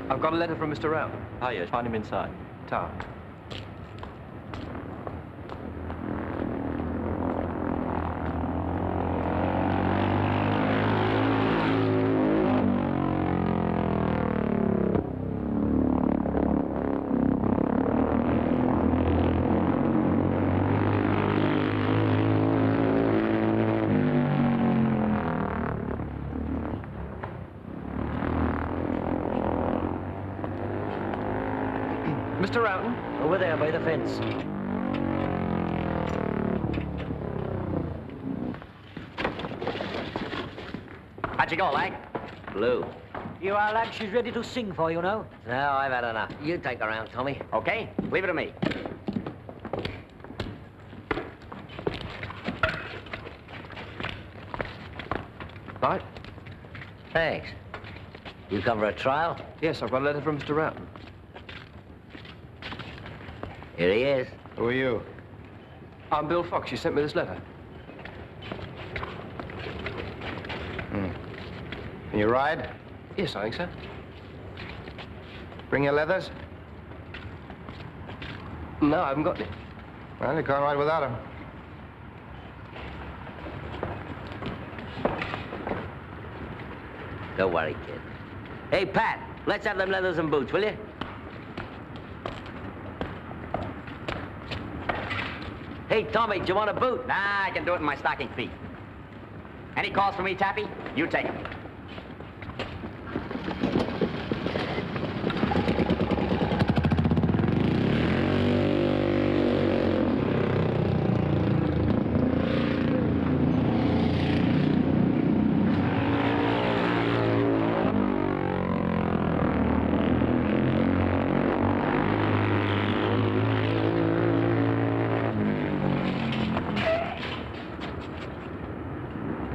I've got a letter from Mr. Round. Oh, yes, find him inside. Tower. Mr. Roughton? Over there by the fence. How'd you go, lad? Blue. You are, lad. She's ready to sing for you now. No, I've had enough. You take her around, Tommy. Okay, leave it to me. Right? Thanks. You come for a trial? Yes, I've got a letter from Mr. Roughton. Here he is. Who are you? I'm Bill Fox. You sent me this letter. Can you ride? Yes, I think so. Bring your leathers? No, I haven't got any. Well, you can't ride without them. Don't worry, kid. Hey, Pat, let's have them leathers and boots, will you? Hey, Tommy, do you want a boot? Nah, I can do it in my stocking feet. Any calls for me, Tappy? You take them.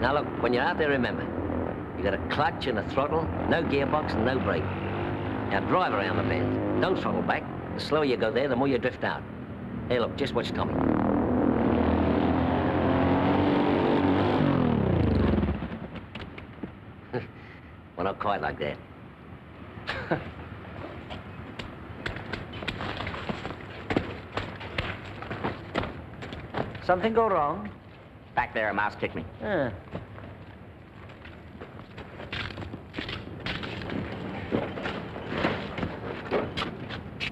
Now, look, when you're out there, remember, you got a clutch and a throttle, no gearbox and no brake. Now, drive around the bend. Don't throttle back. The slower you go there, the more you drift out. Hey, look, just watch Tommy. Well, not quite like that. Something go wrong? Back there, a mouse kicked me. Ah.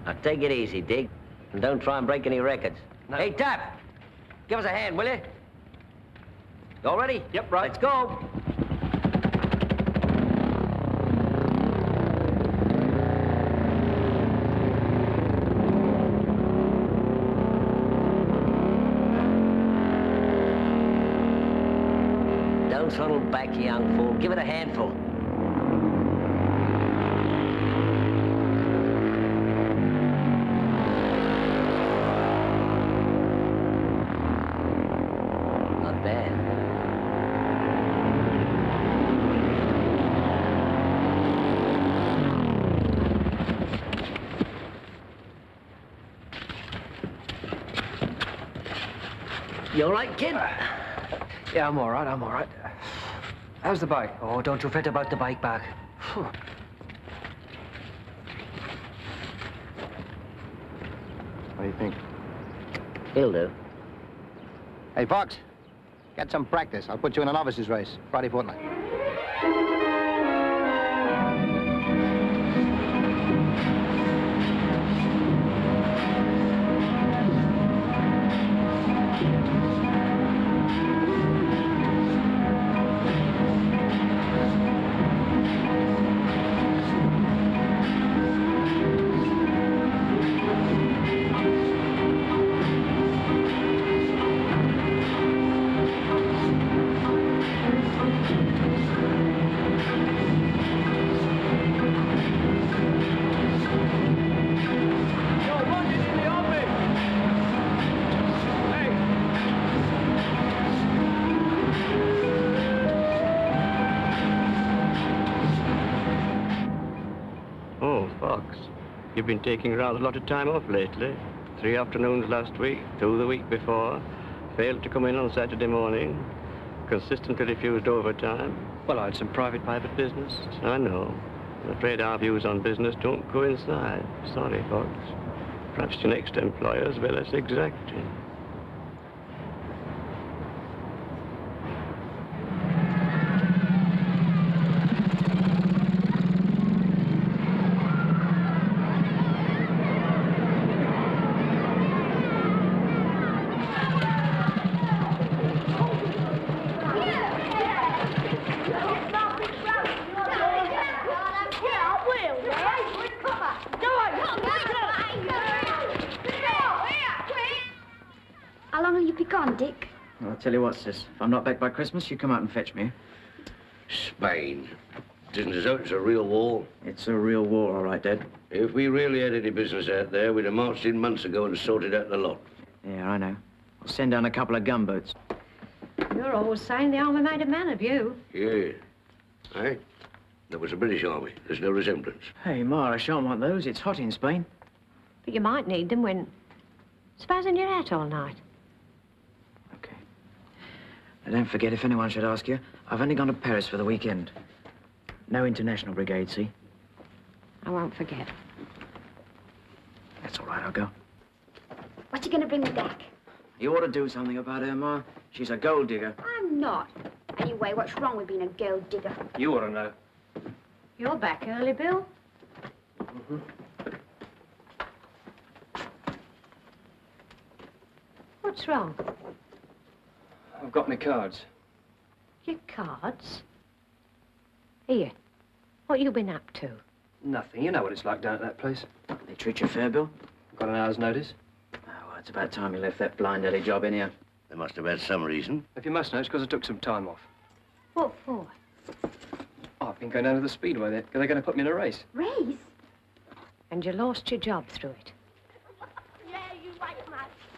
Now, take it easy, Dig. And don't try and break any records. No. Hey, Tap! Give us a hand, will you? You all ready? Yep, right. Let's go. Don't throttle back, you young fool. Give it a handful. Not bad. You all right, kid? Yeah, I'm all right, I'm all right. How's the bike? Oh, don't you fret about the bike back. Phew. What do you think? He'll do. Hey, Fox, get some practice. I'll put you in a novice's race Friday fortnight. You've been taking rather a lot of time off lately. 3 afternoons last week, 2 the week before. Failed to come in on Saturday morning. Consistently refused overtime. Well, I had some private business. I know. I'm afraid our views on business don't coincide. Sorry, Fox. Perhaps your next employer's be less exacting. How long will you be gone, Dick? Well, I'll tell you what, sis. If I'm not back by Christmas, you come out and fetch me. Spain. It isn't as though it's a real war. It's a real war, all right, Dad. If we really had any business out there, we'd have marched in months ago and sorted out the lot. Yeah, I know. I'll send down a couple of gunboats. You're always saying the army made a man of you. Yeah. Hey, that was the British Army. There's no resemblance. Hey, Ma, I shan't want those. It's hot in Spain. But you might need them when... Supposing you're out all night. Okay. Now, don't forget, if anyone should ask you, I've only gone to Paris for the weekend. No international brigade, see? I won't forget. That's all right, I'll go. What you gonna bring me back? You ought to do something about her, Ma. She's a gold digger. I'm not. Anyway, what's wrong with being a gold digger? You ought to know. You're back early, Bill. Mm-hmm. What's wrong? I've got my cards. Your cards? Here. What you been up to? Nothing. You know what it's like down at that place. They treat you fair, Bill? Got an hour's notice? Oh, well, it's about time you left that blind alley job in here. They must have had some reason. If you must know, it's because I took some time off. What for? Oh, I've been going down to the speedway there. They're going to put me in a race. Race? And you lost your job through it.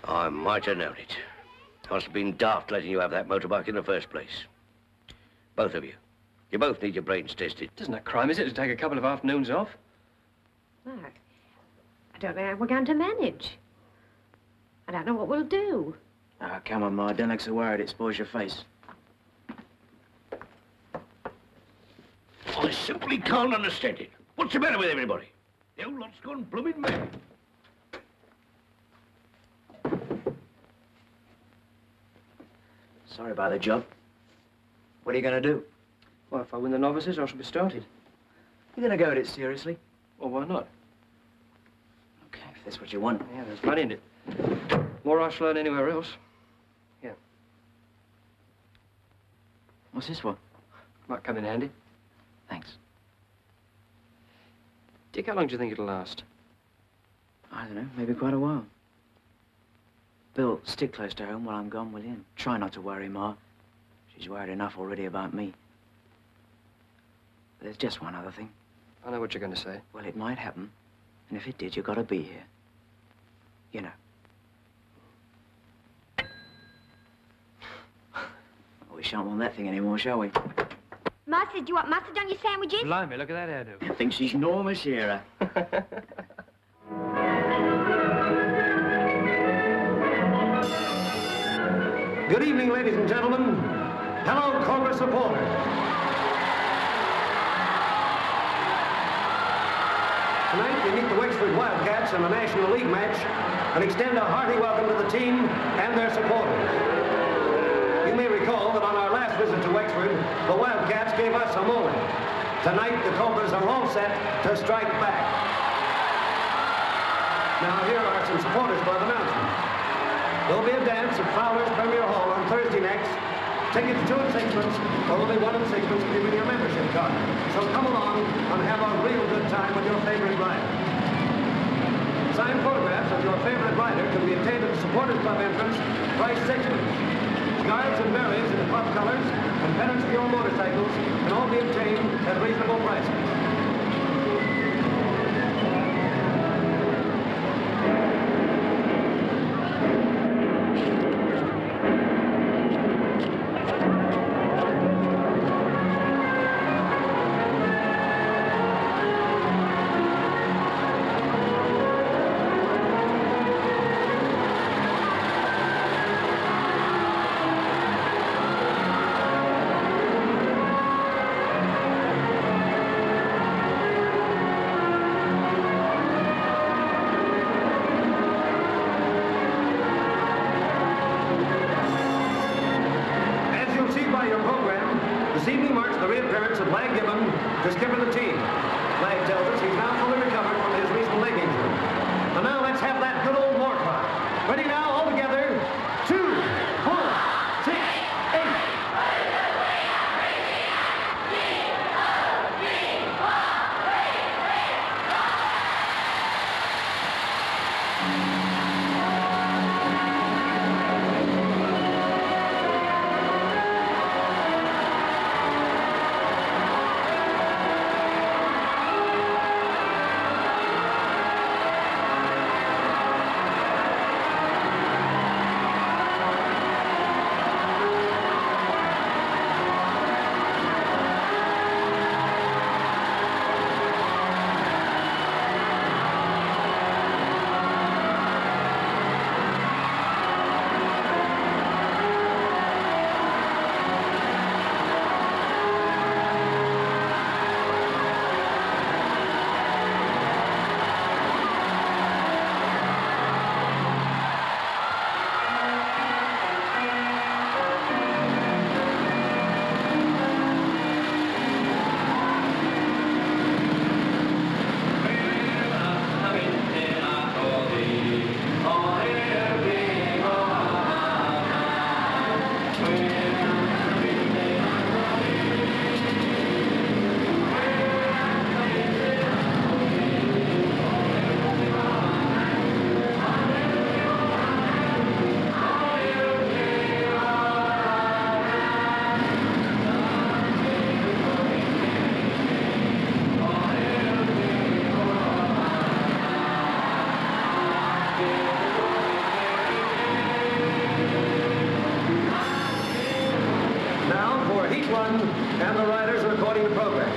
I might have known it. Must have been daft letting you have that motorbike in the first place. Both of you. You both need your brains tested. It isn't a crime, is it, to take a couple of afternoons off? No. I don't know how we're going to manage. I don't know what we'll do. Ah, come on, Ma. Don't look so worried. It spoils your face. I simply can't understand it. What's the matter with everybody? The whole lot's gone blooming mad. Sorry about the job. What are you going to do? Well, if I win the novices, I shall be started. You're going to go at it seriously? Well, why not? Okay, if that's what you want. Yeah, there's money in it. More I shall learn anywhere else. Yeah. What's this for? Might come in handy. Thanks. Dick, how long do you think it'll last? I don't know, maybe quite a while. Bill, stick close to home while I'm gone, will you? And try not to worry Ma. She's worried enough already about me. There's just one other thing. I know what you're going to say. Well, it might happen. And if it did, you've got to be here. You know. We shan't want that thing anymore, shall we? Master, do you want mustard on your sandwiches? Blimey, look at that hairdo. I think she's enormous here. Good evening, ladies and gentlemen. Hello, Cobra supporters. Tonight, we meet the Wexford Wildcats in the National League match and extend a hearty welcome to the team and their supporters. You may recall that on our last visit to Wexford, the Wildcats gave us a moment. Tonight, the Cobras are all set to strike back. Now, here are some supporters' club announcements. There'll be a dance at Fowler's Premier Hall on Thursday next. Tickets 2 and 6pence, or only 1 and 6pence if you bring your membership card. So come along and have a real good time with your favorite rider. Signed photographs of your favorite rider can be obtained at the Supporters Club entrance, price 6pence. Scarves and berets in the club colors and pennants for your motorcycles can all be obtained at reasonable prices. to skipper the team. Flag tells us he's now fully recovered from his recent leg injury. And now let's have that good old war cry. Ready now, all together. 2, 4, 6, 8. And the riders are according to program.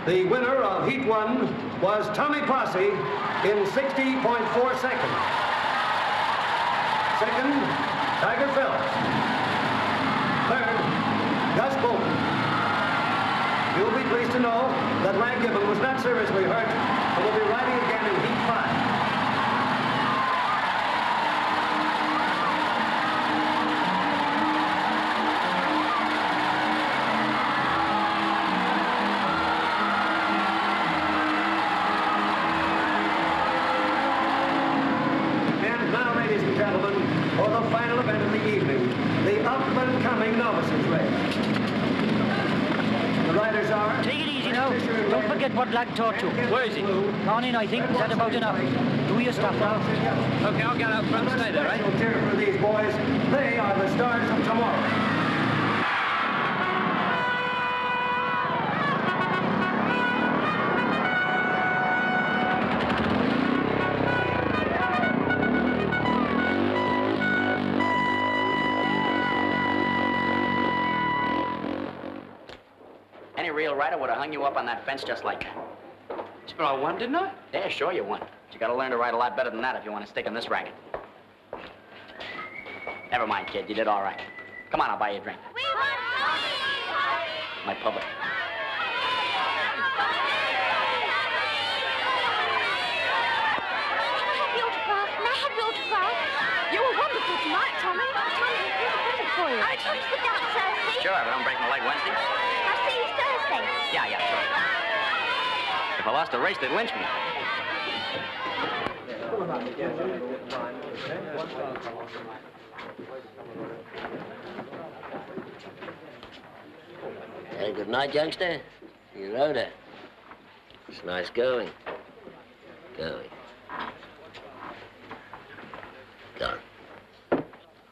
The winner of Heat 1 was Tommy Posse in 60.4 seconds. Second, Tiger Phelps. Third, Gus Bolton. You'll be pleased to know that Lang Gibbon was not seriously hurt and will be riding again in Heat 5. forget what lad taught you. Where is he? Gone in, I think. Is that about enough? Do your stuff now. Okay, I'll get out front and stay there, right? Special cheer for these boys. They are the stars of tomorrow. Any real writer would have hung you up on that fence just like that. But I won, didn't I? Yeah, sure you won. But you gotta learn to write a lot better than that if you want to stick in this racket. Never mind, kid. You did all right. Come on, I'll buy you a drink. We want My public. You were wonderful tonight, Tommy. Tommy, here's a present for you. Oh, Tommy, sit down, Chelsea. Sure, but I'm breaking my leg Wednesday. I'll see you Thursday. Yeah, sure. If I lost a race, they'd lynch me. Hey, good night, youngster. You rode her. It's nice going. Going. Gone.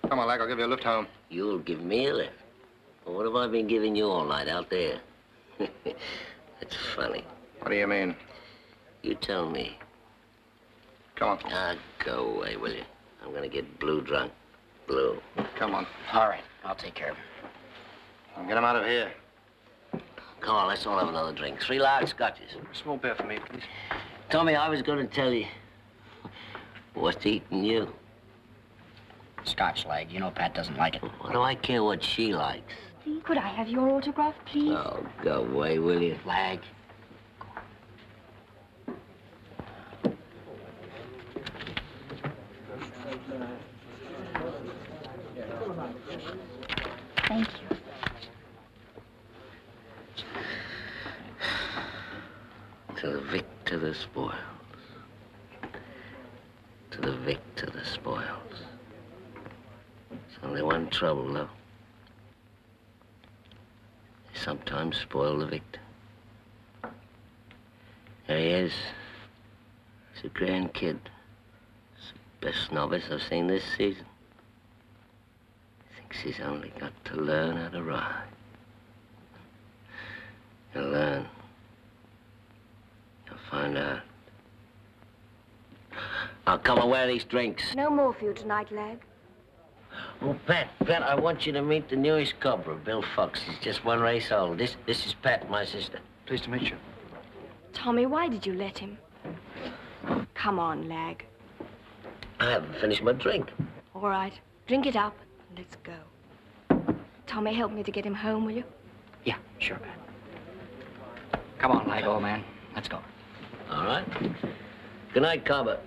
Come on, Lag, I'll give you a lift home. You'll give me a lift? Well, what have I been giving you all night out there? It's funny. What do you mean? You tell me. Come on. Ah, go away, will you? I'm gonna get blue drunk. Blue. Come on. All right, I'll take care of him. I'll get him out of here. Come on, let's all have another drink. 3 large scotches. A small beer for me, please. Tommy, I was gonna tell you. What's eating you? Scotch, Leg. You know Pat doesn't like it. What do I care what she likes? Could I have your autograph, please? Oh, go away, will you? Lag. Thank you. To the victor, the spoils. To the victor, the spoils. There's only one trouble, though. They sometimes spoil the victor. There he is. He's a grand kid. He's the best novice I've seen this season. Thinks he's only got to learn how to ride. He'll learn. You'll find out. Now, come on, where are these drinks? No more for you tonight, Lag. Oh, Pat, I want you to meet the newest cobra, Bill Fox. He's just 1 race old. This is Pat, my sister. Pleased to meet you. Tommy, why did you let him? Come on, Lag. I haven't finished my drink. All right, drink it up and let's go. Tommy, help me to get him home, will you? Yeah, sure, Pat. Come on, Lag, old man. Let's go. All right. Good night, Cobber.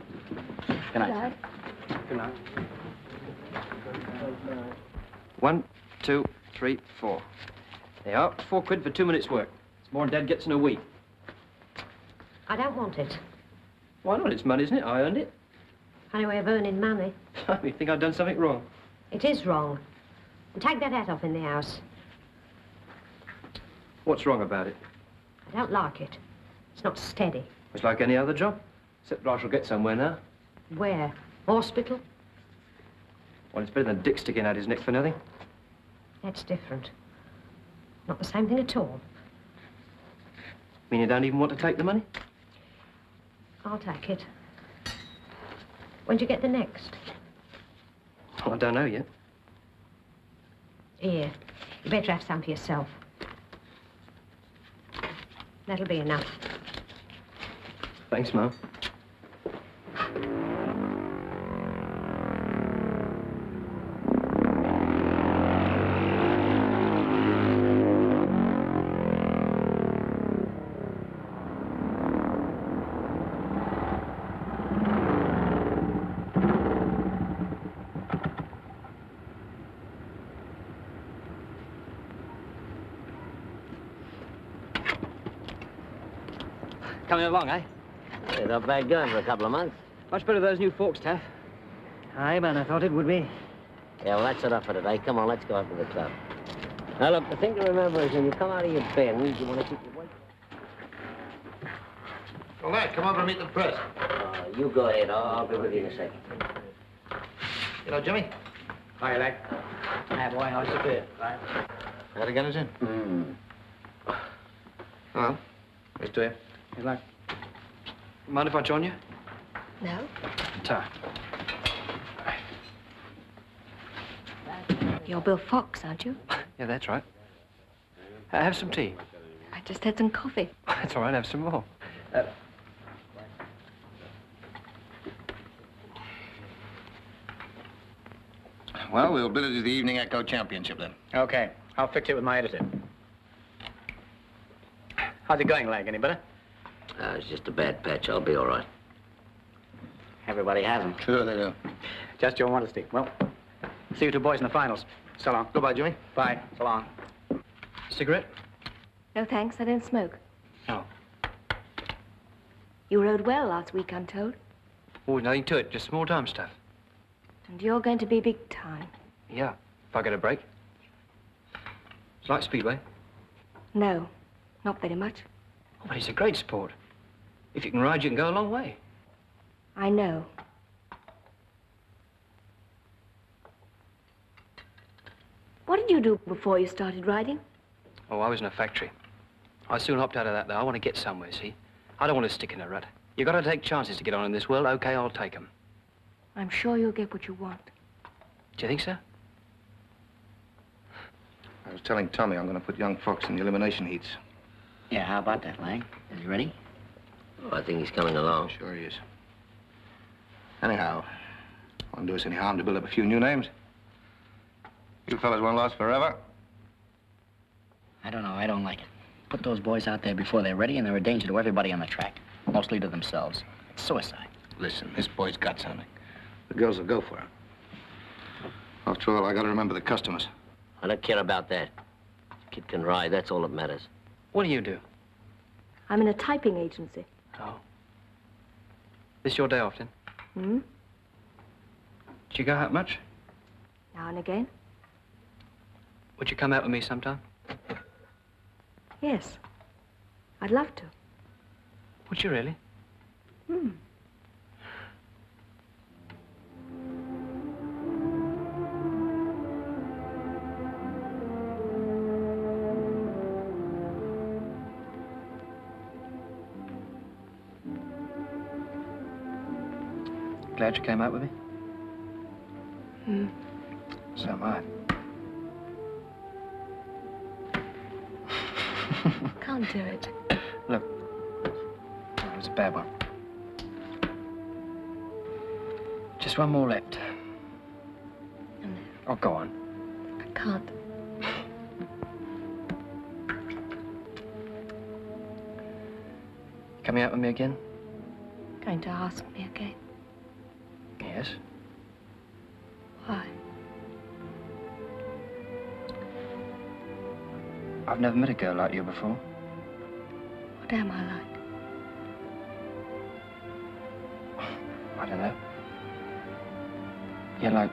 Good night. Good night. 1, 2, 3, 4. There you are. 4 quid for 2 minutes' work. It's more than Dad gets in a week. I don't want it. Why not? It's money, isn't it? I earned it. Funny way of earning money. You think I've done something wrong? It is wrong. And take that hat off in the house. What's wrong about it? I don't like it. It's not steady. It's like any other job. Except that I shall get somewhere now. Where? Hospital? Well, it's better than Dick sticking out his neck for nothing. That's different. Not the same thing at all. Mean you don't even want to take the money? I'll take it. When'd you get the next? Well, I don't know yet. Here. You better have some for yourself. That'll be enough. Thanks, Mum. Coming along, eh? Yeah, not bad going for a couple of months. Much better than those new forks, Taff. Aye, man, I thought it would be. Yeah, well, that's enough for today. Come on, let's go out to the club. Now, look, the thing to remember is when you come out of your bend, you want to keep your weight... Well, lad, come over and meet the press. You go ahead. I'll be with you in a second. You know, Jimmy? Hi, lad. Hi, boy. How's the beer? Right. Got to get us in. Well, nice to you. Hey, lad. Mind if I join you? No? Ta. You're Bill Fox, aren't you? Yeah, that's right. Have some tea. I just had some coffee. That's all right, have some more. Well, we'll bid it as the Evening Echo Championship, then. Okay. I'll fix it with my editor. How's it going, Lag? Any better? It's just a bad patch. I'll be all right. Everybody has them. Sure they do. Just your modesty. Well, see you two boys in the finals. So long. Goodbye, Jimmy. Bye. So long. Cigarette? No, thanks. I don't smoke. Oh. You rode well last week, I'm told. Oh, nothing to it. Just small-time stuff. And you're going to be big time. Yeah, if I get a break. It's like Speedway. No, not very much. Oh, but it's a great sport. If you can ride, you can go a long way. I know. What did you do before you started riding? Oh, I was in a factory. I soon hopped out of that, though. I want to get somewhere, see? I don't want to stick in a rut. You got to take chances to get on in this world. Okay, I'll take them. I'm sure you'll get what you want. Do you think so? I was telling Tommy I'm going to put young Fox in the elimination heats. Yeah, how about that, Lang? Is he ready? Oh, I think he's coming along. Sure he is. Anyhow, won't do us any harm to build up a few new names. You fellas won't last forever. I don't know. I don't like it. Put those boys out there before they're ready, and they're a danger to everybody on the track. Mostly to themselves. It's suicide. Listen, this boy's got something. The girls will go for him. After all, I got to remember the customers. I don't care about that. The kid can ride. That's all that matters. What do you do? I'm in a typing agency. Oh. This your day off, then? Hmm? Do you go out much? Now and again? Would you come out with me sometime? Yes. I'd love to. Would you really? Hmm. Glad you came out with me? Hmm. So am I. Can't do it. Look. That was a bad one. Just one more left. No, Oh, go on. I can't. Coming out with me again? Going to ask me again. Yes. Why? I've never met a girl like you before. What am I like? I don't know. You're like...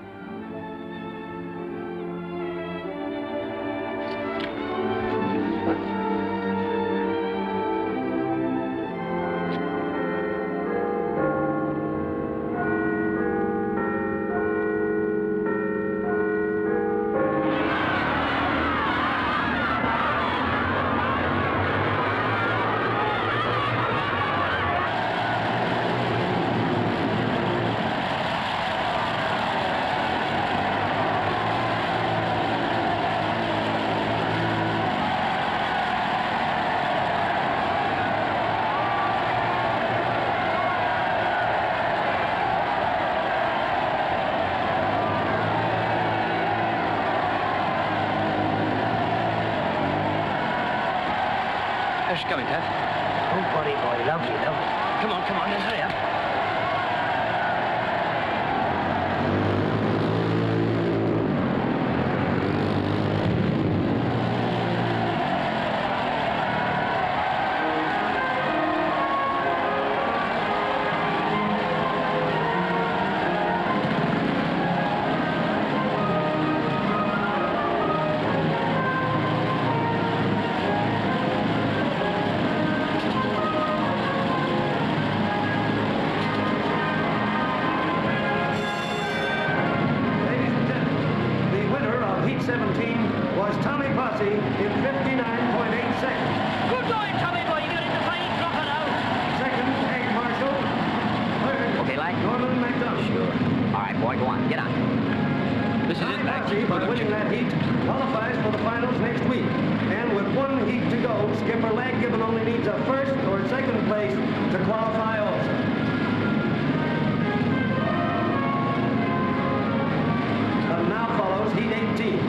How's she coming, Dad? Oh, buddy boy, lovely, lovely. Come on, let's hurry up. boy. Go on, get on. This is it, Max. By winning that heat, qualifies for the finals next week. And with one heat to go, skipper Lag Gibbon only needs a first or second place to qualify also. And now follows heat 18.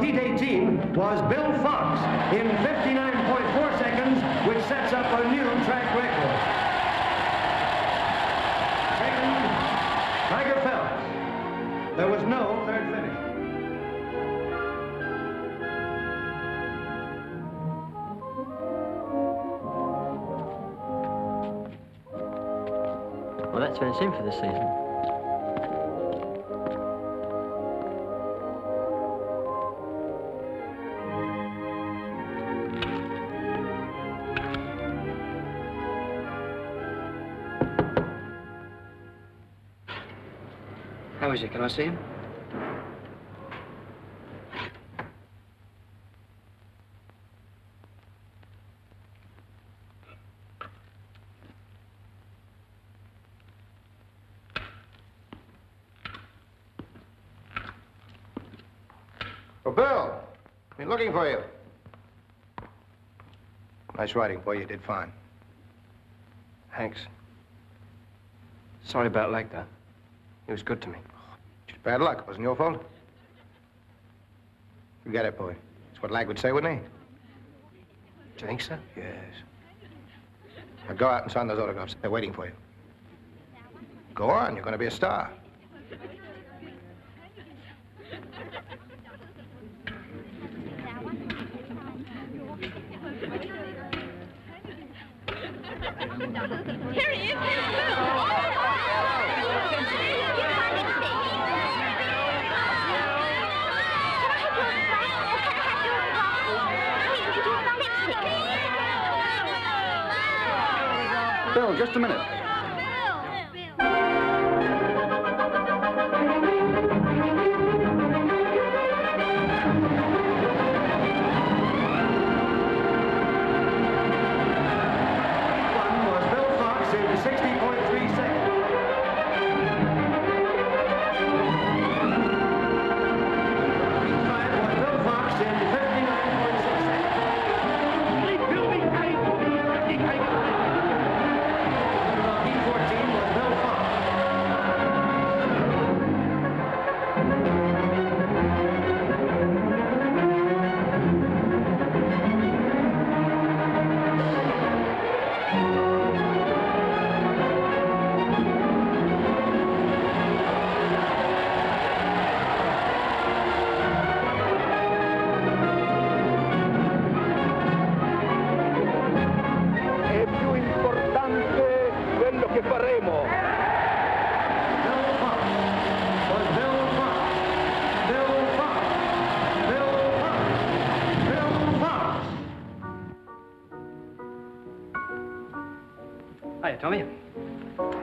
Heat 18 was Bill Fox in 59.4 seconds, which sets up a new track record. Second, Tiger Phelps. There was no third finish. Well, that's been it for this season. How is it? Can I see him? Oh, Bill, been looking for you. Nice riding, boy. You did fine. Thanks. Sorry about Lecter. He was good to me. Just bad luck. It wasn't your fault. Forget it, boy. That's what Lag would say, wouldn't he? Do you think so? Yes. Now go out and sign those autographs. They're waiting for you. Go on. You're going to be a star. Here he is. Bill, just a minute.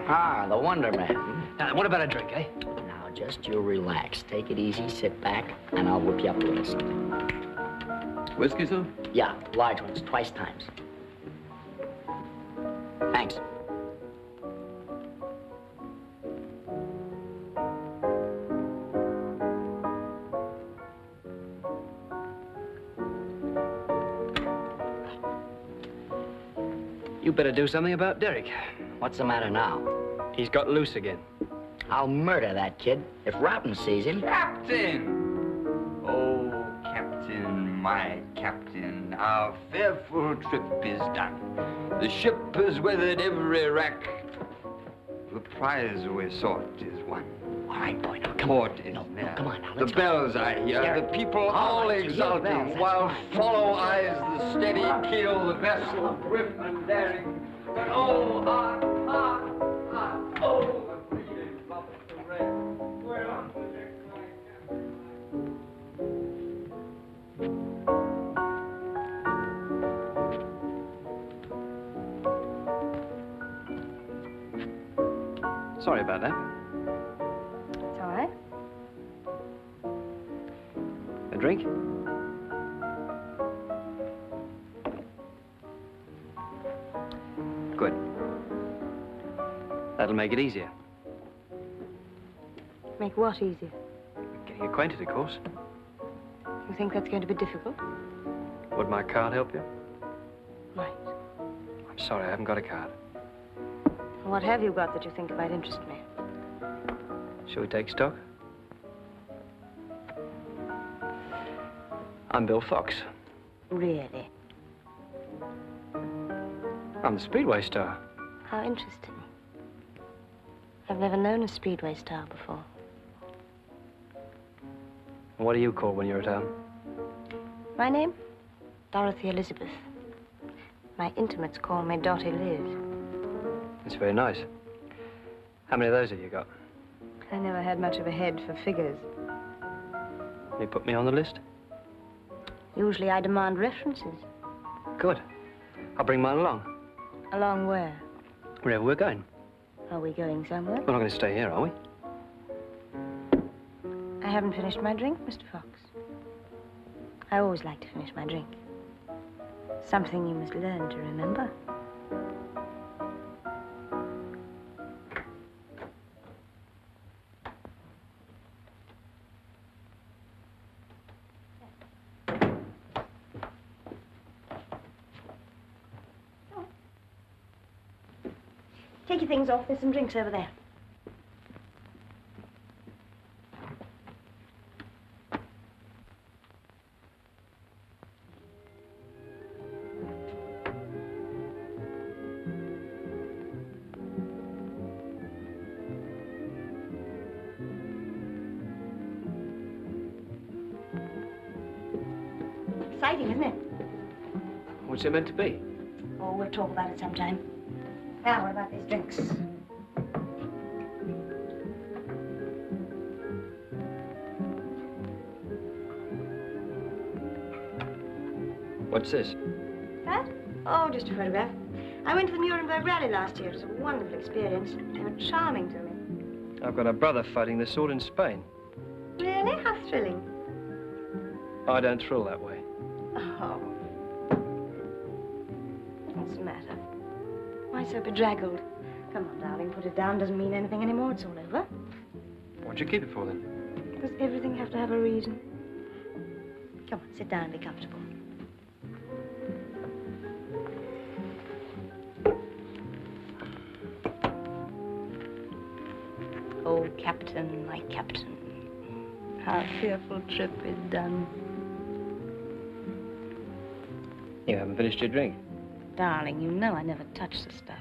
Ah, the Wonder Man. Now, what about a drink, eh? Now, just you relax. Take it easy, sit back, and I'll whip you up a little something. Whiskey, sir? Yeah, large ones, twice times. Thanks. You better do something about Derek. What's the matter now? He's got loose again. I'll murder that kid if Rotten sees him. Captain! Oh, Captain, my Captain, our fearful trip is done. The ship has weathered every wreck. The prize we sought is won. All right, boy, now come Port on. is No, near. come on now, The let's go. bells I hear, Scare the it. people All all right, you hear the bells, exulting, that's while fine. follow eyes the steady keel, the vessel grim and daring. But oh, hark, hark, hark, oh, the freedom of the red. We're on the deck, my captain. Sorry about that. It's all right. A drink? Good. That'll make it easier. Make what easier? Getting acquainted, of course. You think that's going to be difficult? Would my card help you? Right. I'm sorry, I haven't got a card. What have you got that you think might interest me? Shall we take stock? I'm Bill Fox. Really? I'm the Speedway star. How interesting. I've never known a Speedway star before. What do you call when you're at home? My name? Dorothy Elizabeth. My intimates call me Dottie Liz. It's very nice. How many of those have you got? I never had much of a head for figures. Can you put me on the list? Usually I demand references. Good. I'll bring mine along. Along where? Wherever we're going. Are we going somewhere? We're not going to stay here, are we? I haven't finished my drink, Mr. Fox. I always like to finish my drink. Something you must learn to remember. Take your things off. There's some drinks over there. Exciting, isn't it? What's it meant to be? Oh, we'll talk about it sometime. Now, what about these drinks? What's this? That? Oh, just a photograph. I went to the Nuremberg rally last year. It was a wonderful experience. They were charming to me. I've got a brother fighting the sword in Spain. Really? How thrilling. I don't thrill that way. Oh. What's the matter? Why so bedraggled? Come on, darling, put it down. Doesn't mean anything anymore. It's all over. What'd you keep it for, then? Does everything have to have a reason? Come on, sit down and be comfortable. Oh, Captain, my Captain, how fearful trip is done. You haven't finished your drink. Darling, you know I never touch the stuff.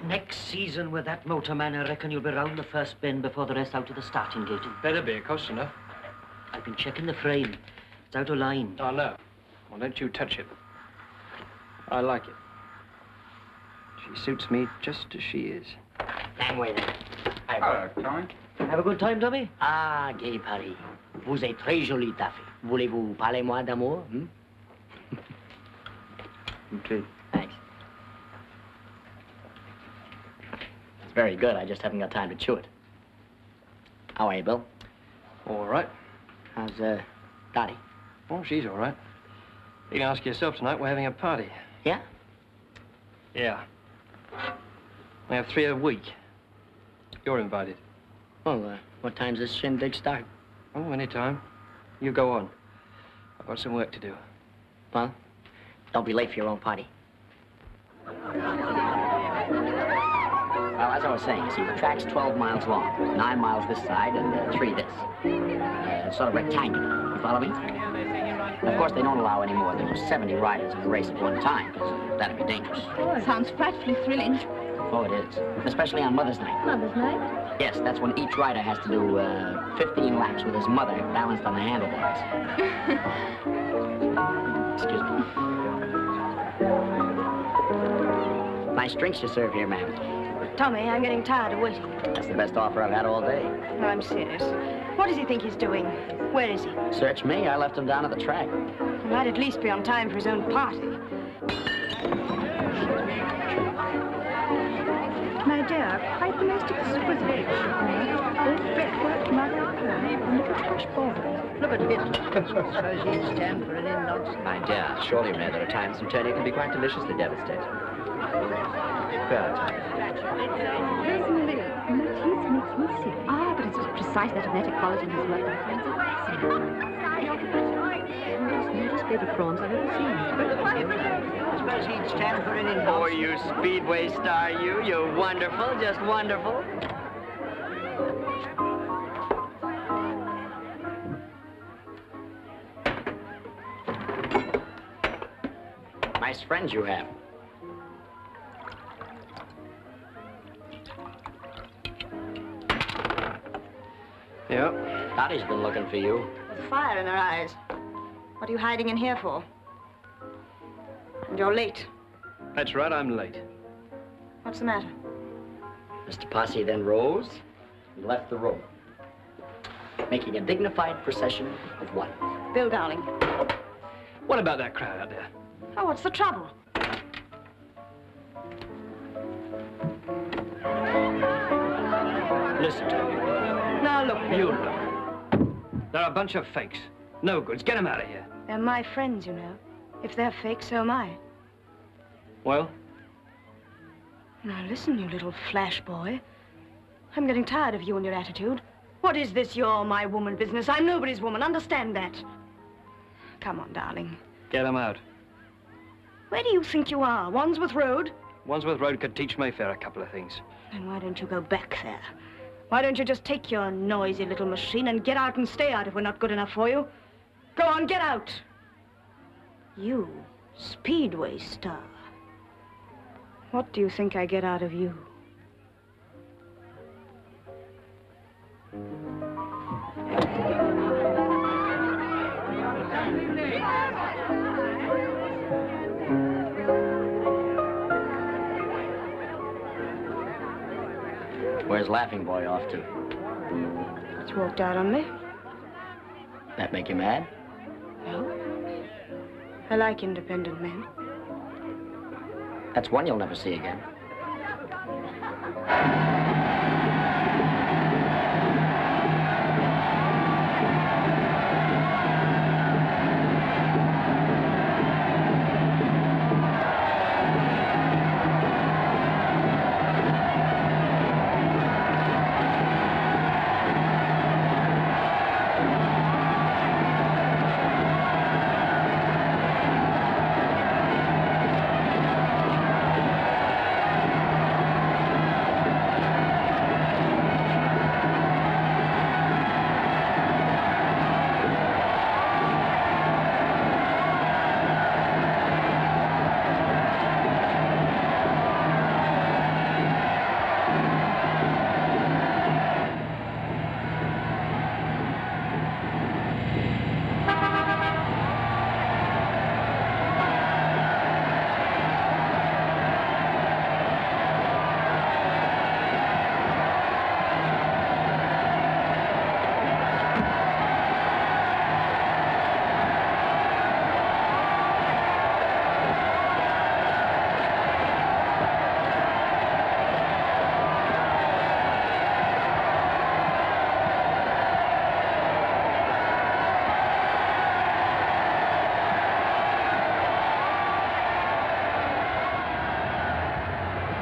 Next season with that motorman, I reckon you'll be round the first bend before the rest out to the starting gate. Better be, it costs enough. I've been checking the frame. It's out of line. Oh, no. Well, don't you touch it. I like it. She suits me just as she is. Gangway then. Hello, Tommy. Have a good time, Tommy? Ah, gay Paris. Vous êtes très jolie, Taffy. Voulez-vous parler moi d'amour? Okay. Thanks. It's very good. I just haven't got time to chew it. How are you, Bill? All right. How's, Dottie? Oh, she's all right. You can ask yourself tonight. We're having a party. Yeah? Yeah. We have 3 a week. You're invited. Well, what time's this shindig start? Oh, any time. You go on. I've got some work to do. Well, don't be late for your own party. Well, as I was saying, you see, the track's 12 miles long. 9 miles this side and 3 this. Sort of rectangular. You follow me? Of course, they don't allow any more than 70 riders in a race at one time, because that'd be dangerous. Oh, sounds frightfully thrilling. Oh, it is. Especially on Mother's Night. Mother's Night? Yes, that's when each rider has to do 15 laps with his mother balanced on the handlebars. Excuse me. Nice drinks you serve here, ma'am. Tommy, I'm getting tired of waiting. That's the best offer I've had all day. No, I'm serious. What does he think he's doing? Where is he? Search me. I left him down at the track. He might at least be on time for his own party. My dear, quite the most exquisite. Both breadwork, mother of pearl, and little fresh border. Look at him. Stand for an in-law. My dear, surely, Ray, there are times when turning can be quite deliciously devastating. Well, Personally, Matisse makes me sick. Ah, but it's just precise that athletic quality in his work that I find so fascinating. Most newest baby prawns I've ever seen. oh, you speedway star, you. You're wonderful, just wonderful. Nice friends you have. Yep. Dottie's been looking for you. With fire in her eyes. What are you hiding in here for? And you're late. That's right, I'm late. What's the matter? Mr. Posse then rose and left the room, making a dignified procession of one. Bill, darling. What about that crowd out there? Oh, what's the trouble? Listen to me. Now, look, Bill. You look. They're a bunch of fakes. No goods. Get them out of here. They're my friends, you know. If they're fake, so am I. Well? Now, listen, you little flash boy. I'm getting tired of you and your attitude. What is this you're my woman business? I'm nobody's woman. Understand that. Come on, darling. Get them out. Where do you think you are? Wandsworth Road? Wandsworth Road could teach Mayfair a couple of things. Then why don't you go back there? Why don't you just take your noisy little machine and get out and stay out if we're not good enough for you? Go on, get out. You, speedway star. What do you think I get out of you? Where's Laughing Boy off to? He's walked out on me. That make you mad? No. I like independent men. That's one you'll never see again.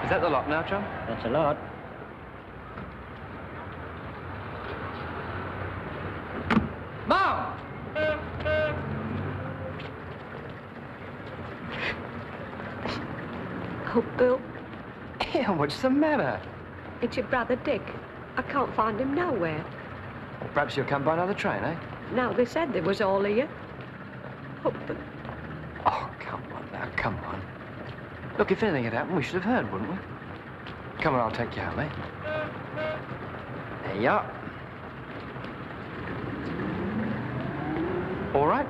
Is that the lot now, John? That's a lot. Mom! Oh, Bill, Yeah, what's the matter? it's your brother Dick. I can't find him nowhere. Well, perhaps you'll come by another train, eh? No, they said there was all here. Oh, but Oh, come on now, come on. Look, if anything had happened, we should have heard, wouldn't we? Come on, I'll take you home, eh? There you are. All right?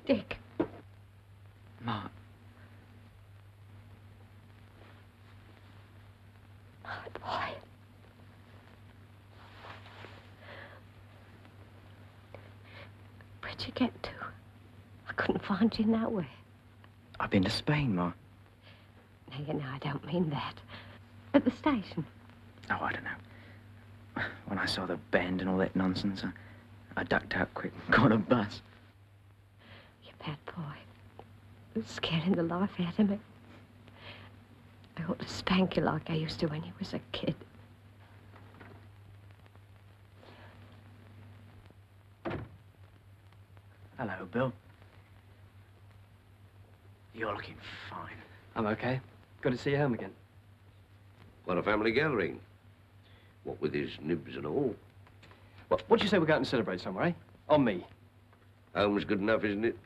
Dick, Ma. my boy. Where'd you get to? I couldn't find you nowhere. I've been to Spain, Ma. Now, you know, I don't mean that. At the station. Oh, I don't know. When I saw the band and all that nonsense, I ducked out quick and got a bus. You bad boy. You're scaring the life out of me. I ought to spank you like I used to when you was a kid. Hello, Bill. You're looking fine. I'm okay. Good to see you home again. What a family gathering. What with his nibs and all. Well, what do you say we go out and celebrate somewhere, eh? On me. Home's good enough, isn't it?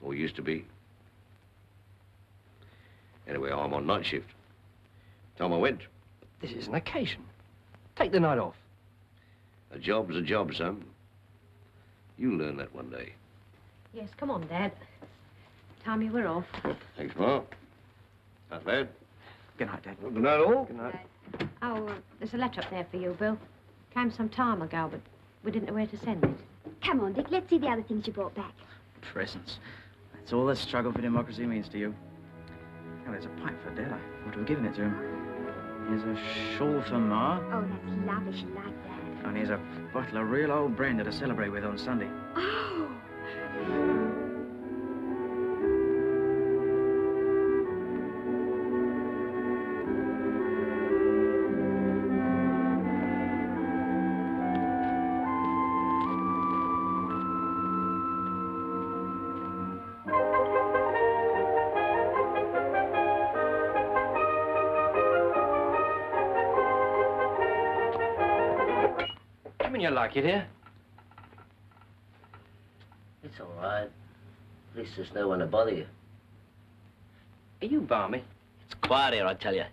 Or used to be. Anyway, I'm on night shift. Time I went. This is an occasion. Take the night off. A job's a job, son. You'll learn that one day. Yes, come on, Dad. Time you were off. Thanks, Ma. Not bad. Good night, Dad. Good night, all. Good night. Oh, there's a letter up there for you, Bill. Came some time ago, but we didn't know where to send it. Come on, Dick, let's see the other things you brought back. Presents. That's all the struggle for democracy means to you. Oh, there's a pipe for Dad. I ought to have given it to him. Here's a shawl for Ma. Oh, that's lovely. She liked that. And here's a bottle of real old brandy to celebrate with on Sunday. Oh! You like it here? It's all right. At least there's no one to bother you. Are you balmy? It's quiet here, I tell you.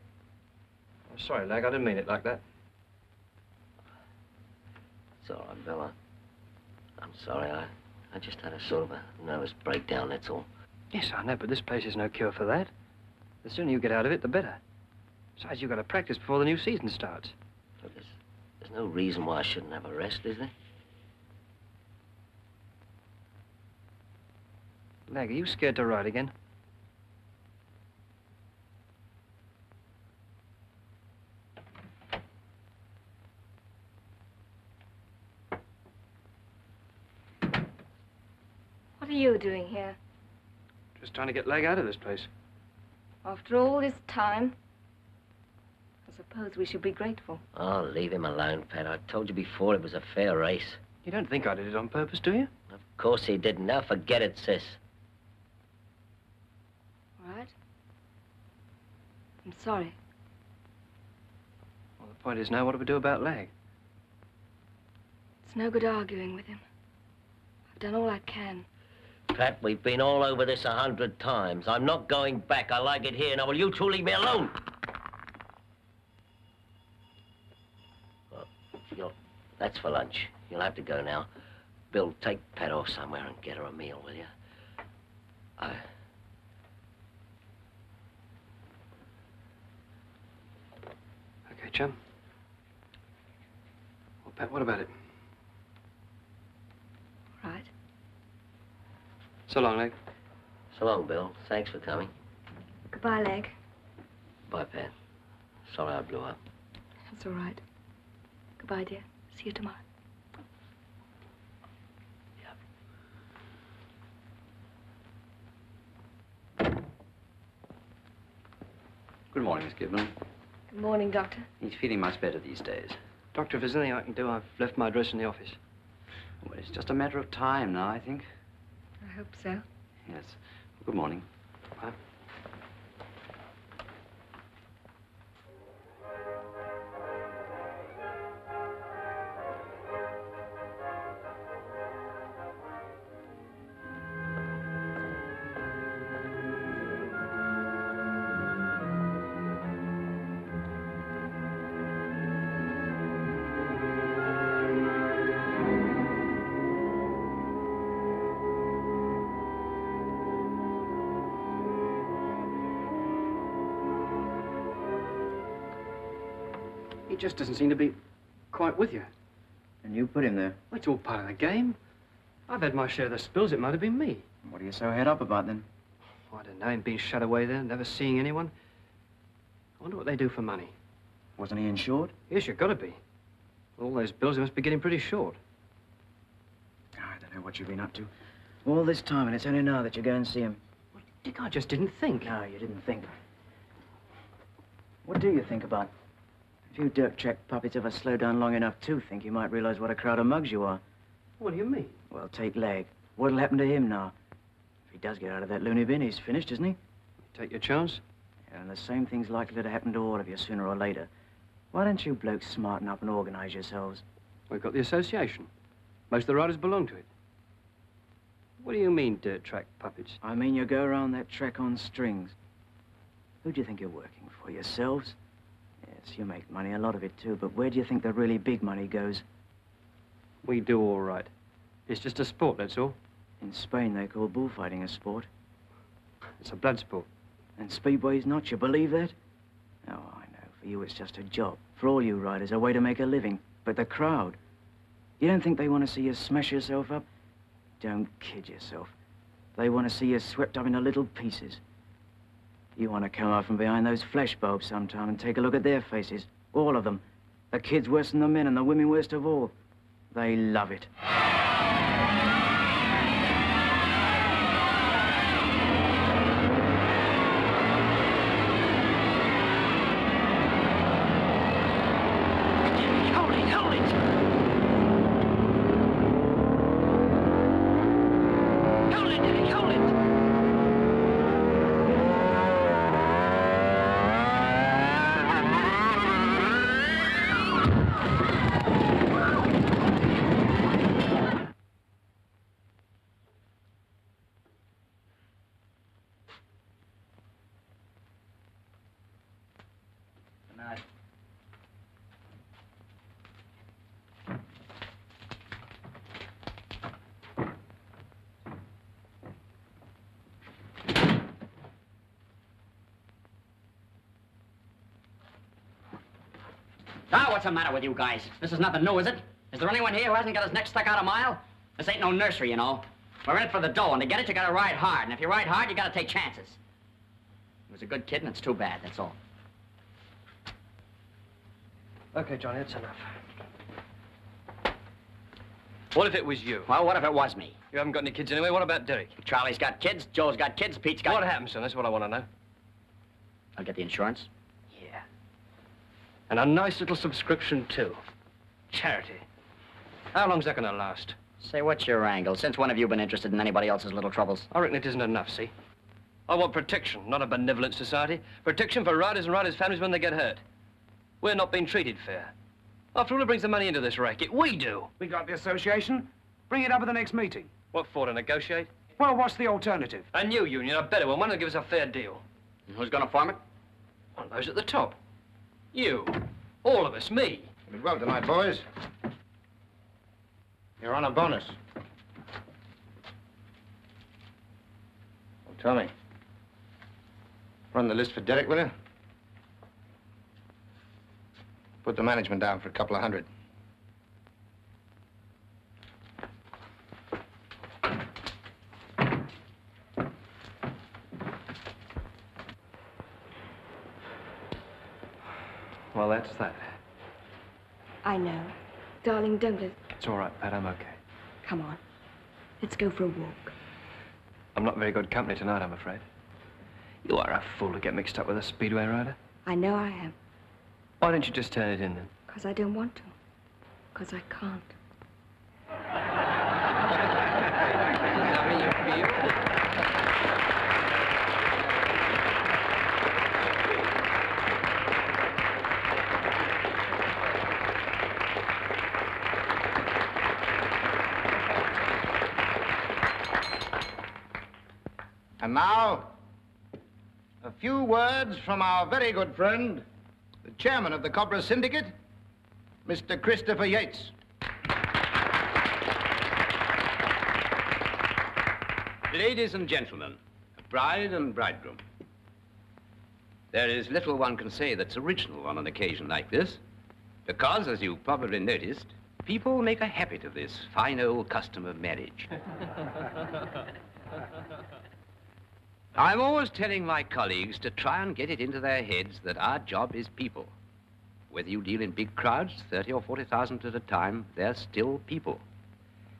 I'm sorry, Lag. I didn't mean it like that. It's all right, Bill. I'm sorry. I just had a sort of a nervous breakdown, that's all. Yes, I know, but this place is no cure for that. The sooner you get out of it, the better. Besides, you've got to practice before the new season starts. Look, there's no reason why I shouldn't have a rest, is there? Lag, are you scared to ride again? What are you doing here? Just trying to get Lag out of this place. After all this time, I suppose we should be grateful. Oh, leave him alone, Pat. I told you before it was a fair race. You don't think I did it on purpose, do you? Of course he didn't. Now forget it, sis. All right? I'm sorry. Well, the point is now, what do we do about Lag? It's no good arguing with him. I've done all I can. Pat, we've been all over this 100 times. I'm not going back. I like it here. Now, will you two leave me alone? Well, that's for lunch. You'll have to go now. Bill, take Pat off somewhere and get her a meal, will you? Okay, chum. Well, Pat, what about it? All right. So long, Leg. So long, Bill. Thanks for coming. Goodbye, Leg. Bye, Pat. Sorry I blew up. That's all right. Goodbye, dear. See you tomorrow. Good morning, Miss Gibbon. Good morning, Doctor. He's feeling much better these days. Doctor, if there's anything I can do, I've left my address in the office. Well, it's just a matter of time now, I think. I hope so. Yes. Good morning. Bye. He just doesn't seem to be quite with you. And you put him there. Well, it's all part of the game. I've had my share of the spills. It might have been me. What are you so head up about, then? I don't know, him being shut away there, never seeing anyone. I wonder what they do for money. Wasn't he insured? Yes, you've got to be. All those bills, they must be getting pretty short. I don't know what you've been up to. All this time, and it's only now that you go and see him. Well, Dick, I just didn't think. No, you didn't think. What do you think about? If you dirt-track puppets ever slow down long enough to think, you might realize what a crowd of mugs you are. What do you mean? Well, take Leg. What'll happen to him now? If he does get out of that loony bin, he's finished, isn't he? Take your chance? Yeah, and the same thing's likely to happen to all of you sooner or later. Why don't you blokes smarten up and organize yourselves? We've got the association. Most of the riders belong to it. What do you mean, dirt track puppets? I mean you go around that track on strings. Who do you think you're working for? Yourselves? Yes, you make money, a lot of it too, but where do you think the really big money goes? We do all right. It's just a sport, that's all. In Spain, they call bullfighting a sport. It's a blood sport. And Speedway's not, you believe that? Oh, I know. For you, it's just a job. For all you riders, a way to make a living. But the crowd, you don't think they want to see you smash yourself up? Don't kid yourself. They want to see you swept up into little pieces. You want to come out from behind those flash bulbs sometime and take a look at their faces. All of them. The kids worse than the men and the women worst of all. They love it. Now, what's the matter with you guys? This is nothing new, is it? Is there anyone here who hasn't got his neck stuck out a mile? This ain't no nursery, you know. We're in it for the dough, and to get it, you gotta ride hard. And if you ride hard, you gotta take chances. He was a good kid, and it's too bad, that's all. Okay, Johnny, that's enough. What if it was you? Well, what if it was me? You haven't got any kids anyway. What about Derek? Charlie's got kids, Joe's got kids, Pete's got... What happened, son? That's what I want to know. I'll get the insurance. Yeah. And a nice little subscription, too. Charity. How long's that going to last? Say, what's your angle? Since when have you been interested in anybody else's little troubles? I reckon it isn't enough, see? I want protection, not a benevolent society. Protection for riders and riders' families when they get hurt. We're not being treated fair. After all, who brings the money into this racket? We do. We got the association. Bring it up at the next meeting. What for, to negotiate? Well, what's the alternative? A new union, a better one that'll give us a fair deal. And who's gonna form it? One of those at the top. You. All of us, me. You did well tonight, boys. You're on a bonus. Well, tell me. Run the list for Derek, will you? Put the management down for a couple of hundred. Well, that's that. I know. Darling, don't let... It's all right, Pat. I'm okay. Come on. Let's go for a walk. I'm not very good company tonight, I'm afraid. You are a fool to get mixed up with a speedway rider. I know I am. Why don't you just turn it in, then? Because I don't want to. Because I can't. And now, a few words from our very good friend, the chairman of the Cobra Syndicate, Mr. Christopher Yates. Ladies and gentlemen, bride and bridegroom. There is little one can say that's original on an occasion like this, because, as you probably noticed, people make a habit of this fine old custom of marriage. I'm always telling my colleagues to try and get it into their heads that our job is people. Whether you deal in big crowds, 30 or 40,000 at a time, they're still people.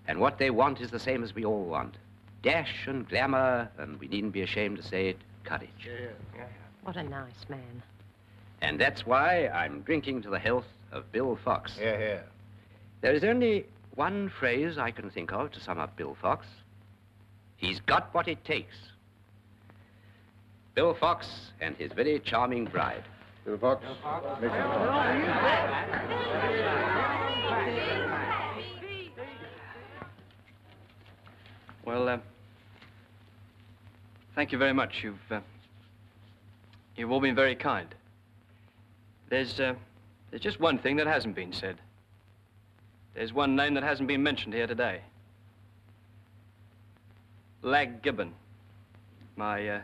And what they want is the same as we all want. Dash and glamour, and we needn't be ashamed to say it, courage. Yeah. What a nice man. And that's why I'm drinking to the health of Bill Fox. Hear, hear. There is only one phrase I can think of to sum up Bill Fox. He's got what it takes. Bill Fox and his very charming bride. Bill Fox. Well, thank you very much. You've all been very kind. There's just one thing that hasn't been said. There's one name that hasn't been mentioned here today. Lag Gibbon. My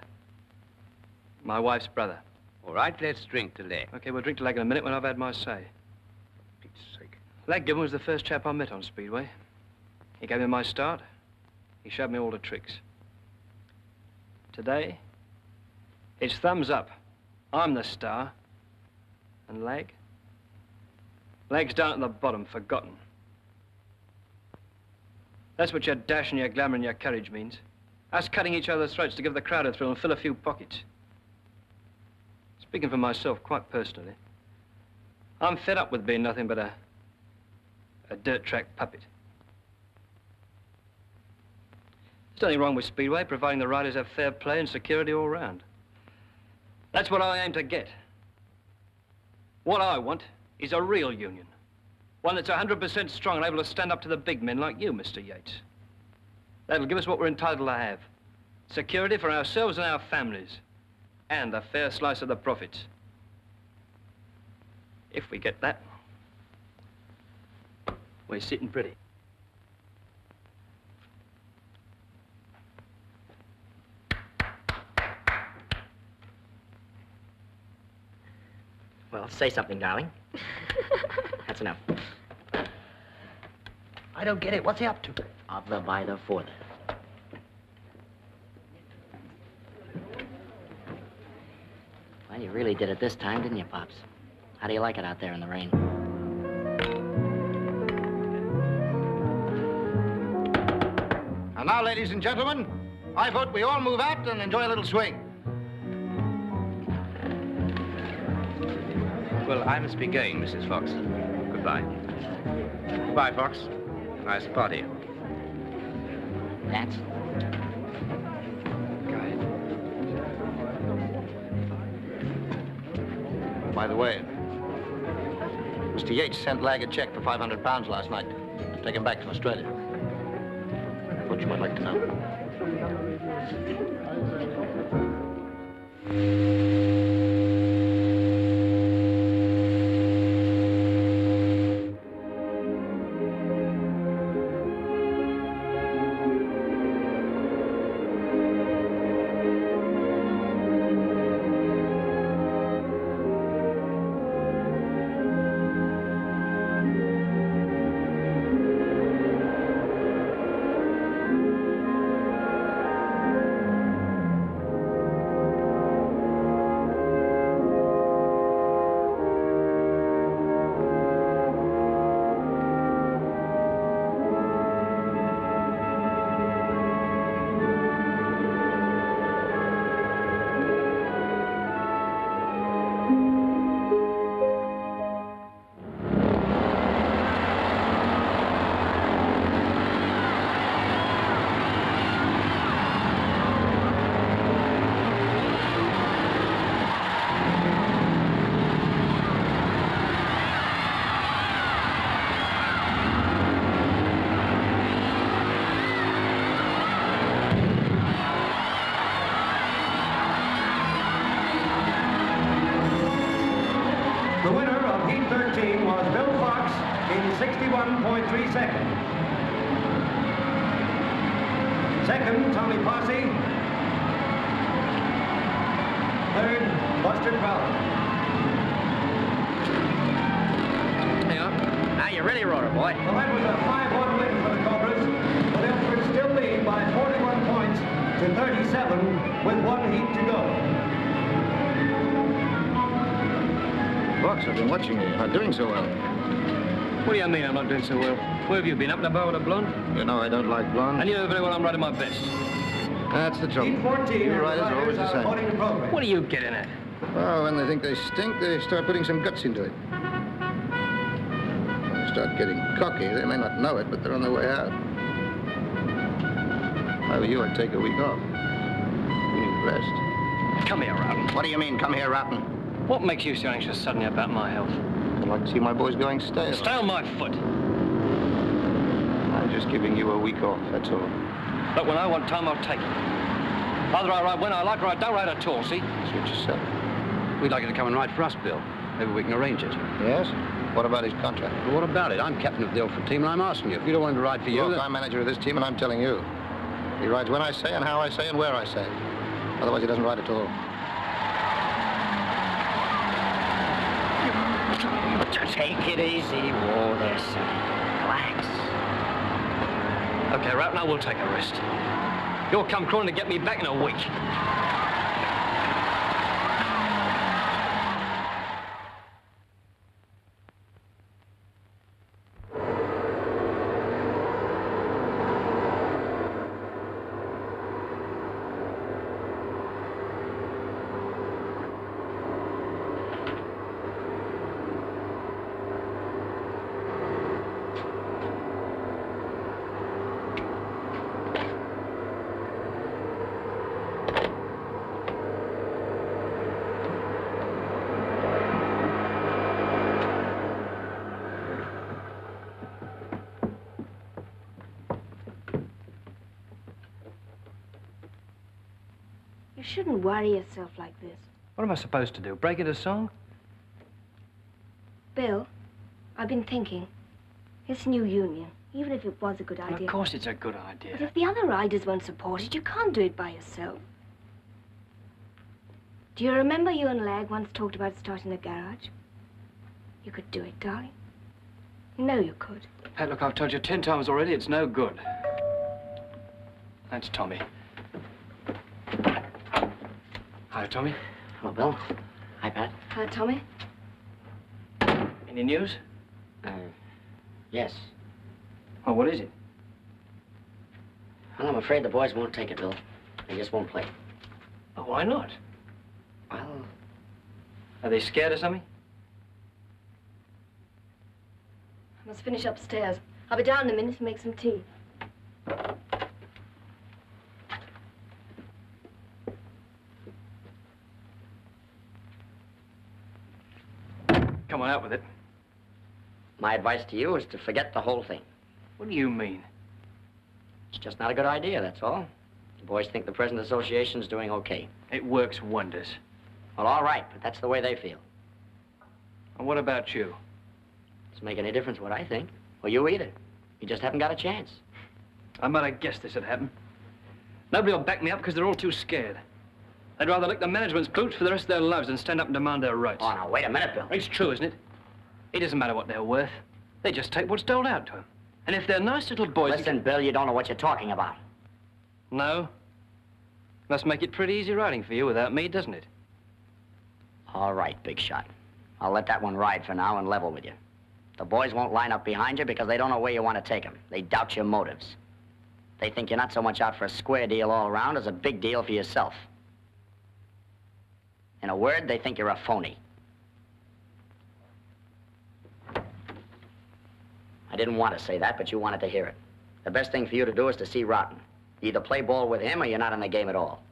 wife's brother. All right, let's drink to Lag. Okay, we'll drink to Lag in a minute when I've had my say. Pete's sake. Lag Gibbon was the first chap I met on Speedway. He gave me my start. He showed me all the tricks. Today, it's thumbs up. I'm the star. And Lag's down at the bottom, forgotten. That's what your dash and your glamour and your courage means. Us cutting each other's throats to give the crowd a thrill and fill a few pockets. Speaking for myself, quite personally, I'm fed up with being nothing but a dirt track puppet. There's nothing wrong with Speedway, providing the riders have fair play and security all round. That's what I aim to get. What I want is a real union. One that's 100% strong and able to stand up to the big men like you, Mr. Yates. That'll give us what we're entitled to have. Security for ourselves and our families. And a fair slice of the profits. If we get that, we're sitting pretty. Well, say something, darling. That's enough. I don't get it. What's he up to? Of the, by the, for the. Well, you really did it this time, didn't you, Pops? How do you like it out there in the rain? And now, ladies and gentlemen, I vote we all move out and enjoy a little swing. Well, I must be going, Mrs. Fox. Goodbye. Goodbye, Fox. Nice party. Dance? Go ahead. By the way, Mr. Yates sent Lag a check for £500 last night to take him back to Australia. What you might like to know. in 61.3 seconds. Second, Tommy Posse. Third, Buster Crowder. Hang on. Now you really rode her, boy. Well, that was a 5-1 win for the Cobras. The Delford still lead by 41 points to 37 with 1 heat to go. Box, I've been watching you. You're not doing so well. What do you mean I'm not doing so well? Where have you been? Up in the bar with a blonde? You know I don't like blondes. And you know very well I'm riding my best. That's the trouble. Heat 14, You riders are always the same. What are you getting at? Well, when they think they stink, they start putting some guts into it. When they start getting cocky, they may not know it, but they're on their way out. If I were you, I'd take a week off. You need rest. Come here, Rotten. What do you mean, come here, Rotten? What makes you so anxious suddenly about my health? I'd like to see my boys going stale. Stale my foot. I'm just giving you a week off, that's all. But when I want time, I'll take it. Either I ride when I like or I don't ride at all, see? Suit yourself. We'd like you to come and ride for us, Bill. Maybe we can arrange it. Yes? What about his contract? Well, what about it? I'm captain of the Ilford team, and I'm asking you. If you don't want him to ride for you... Look, I'm manager of this team, and I'm telling you. He rides when I say, and how I say, and where I say. Otherwise, he doesn't ride at all. Take it easy, Walter. Relax. Okay, Rat, now we'll take a rest. You'll come crawling to get me back in a week. You shouldn't worry yourself like this. What am I supposed to do? Break into song? Bill, I've been thinking. This new union, even if it was a good Well, idea. of course it's a good idea. But if the other riders won't support it, you can't do it by yourself. Do you remember you and Lag once talked about starting a garage? You could do it, darling. You know you could. Pat, look, I've told you 10 times already, it's no good. That's Tommy. Hi, Tommy. Hello, Bill. Hi, Pat. Hi, Tommy. Any news? Yes. Oh, what is it? Well, I'm afraid the boys won't take it, Bill. They just won't play. Oh, why not? Well... Are they scared of something? I must finish upstairs. I'll be down in a minute to make some tea. Come on, out with it. My advice to you is to forget the whole thing. What do you mean? It's just not a good idea, that's all. The boys think the present association's doing okay. It works wonders. Well, all right, but that's the way they feel. And what about you? Doesn't make any difference what I think. Or you either. You just haven't got a chance. I might have guessed this would happen. Nobody will back me up because they're all too scared. They'd rather lick the management's boots for the rest of their lives than stand up and demand their rights. Oh, now, wait a minute, Bill. It's true, isn't it? It doesn't matter what they're worth. They just take what's doled out to them. And if they're nice little boys... Listen, Bill, you don't know what you're talking about. No? Must make it pretty easy riding for you without me, doesn't it? All right, big shot. I'll let that one ride for now and level with you. The boys won't line up behind you because they don't know where you want to take them. They doubt your motives. They think you're not so much out for a square deal all around as a big deal for yourself. In a word, they think you're a phony. I didn't want to say that, but you wanted to hear it. The best thing for you to do is to see Rotten. You either play ball with him or you're not in the game at all.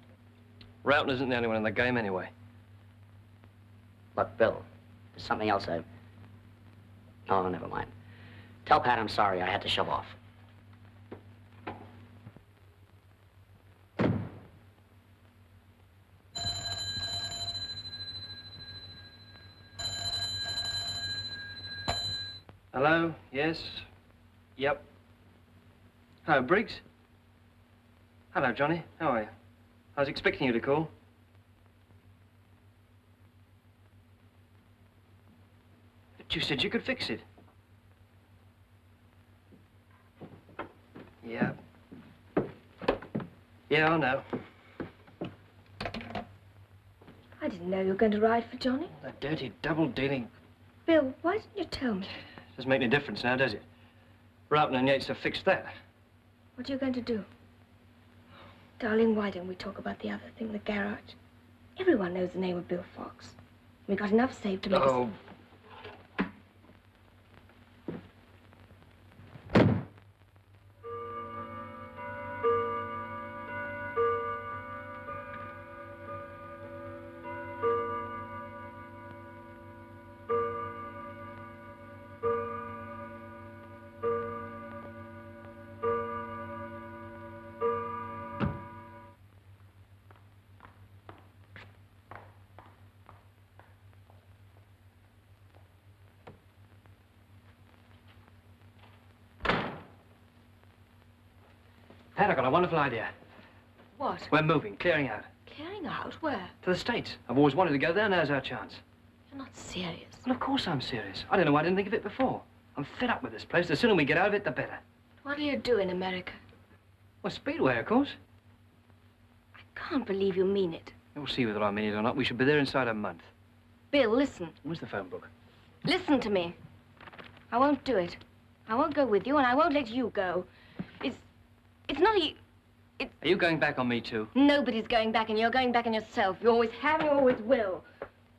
Roughton isn't the only one in the game anyway. Look, Bill, there's something else I... Oh, never mind. Tell Pat I'm sorry I had to shove off. Hello? Yes? Yep. Hello, Briggs. Hello, Johnny. How are you? I was expecting you to call. But you said you could fix it. Yeah. Yeah, I know. I didn't know you were going to ride for Johnny. That dirty, double-dealing... Bill, why didn't you tell me? Doesn't make any difference now, does it? Raupen and Yates have fixed that. What are you going to do? Darling, why don't we talk about the other thing, the garage? Everyone knows the name of Bill Fox. We got enough saved to make us... Pat, I got a wonderful idea. What? We're moving, clearing out. Clearing out? Where? To the States. I've always wanted to go there, now's our chance. You're not serious. Well, of course I'm serious. I don't know why I didn't think of it before. I'm fed up with this place. The sooner we get out of it, the better. What do you do in America? Well, Speedway, of course. I can't believe you mean it. You'll see whether I mean it or not. We should be there inside a month. Bill, listen. Where's the phone book? Listen to me. I won't do it. I won't go with you, and I won't let you go. It's not a... Are you going back on me, too? Nobody's going back, and you're going back on yourself. You always have, and you always will.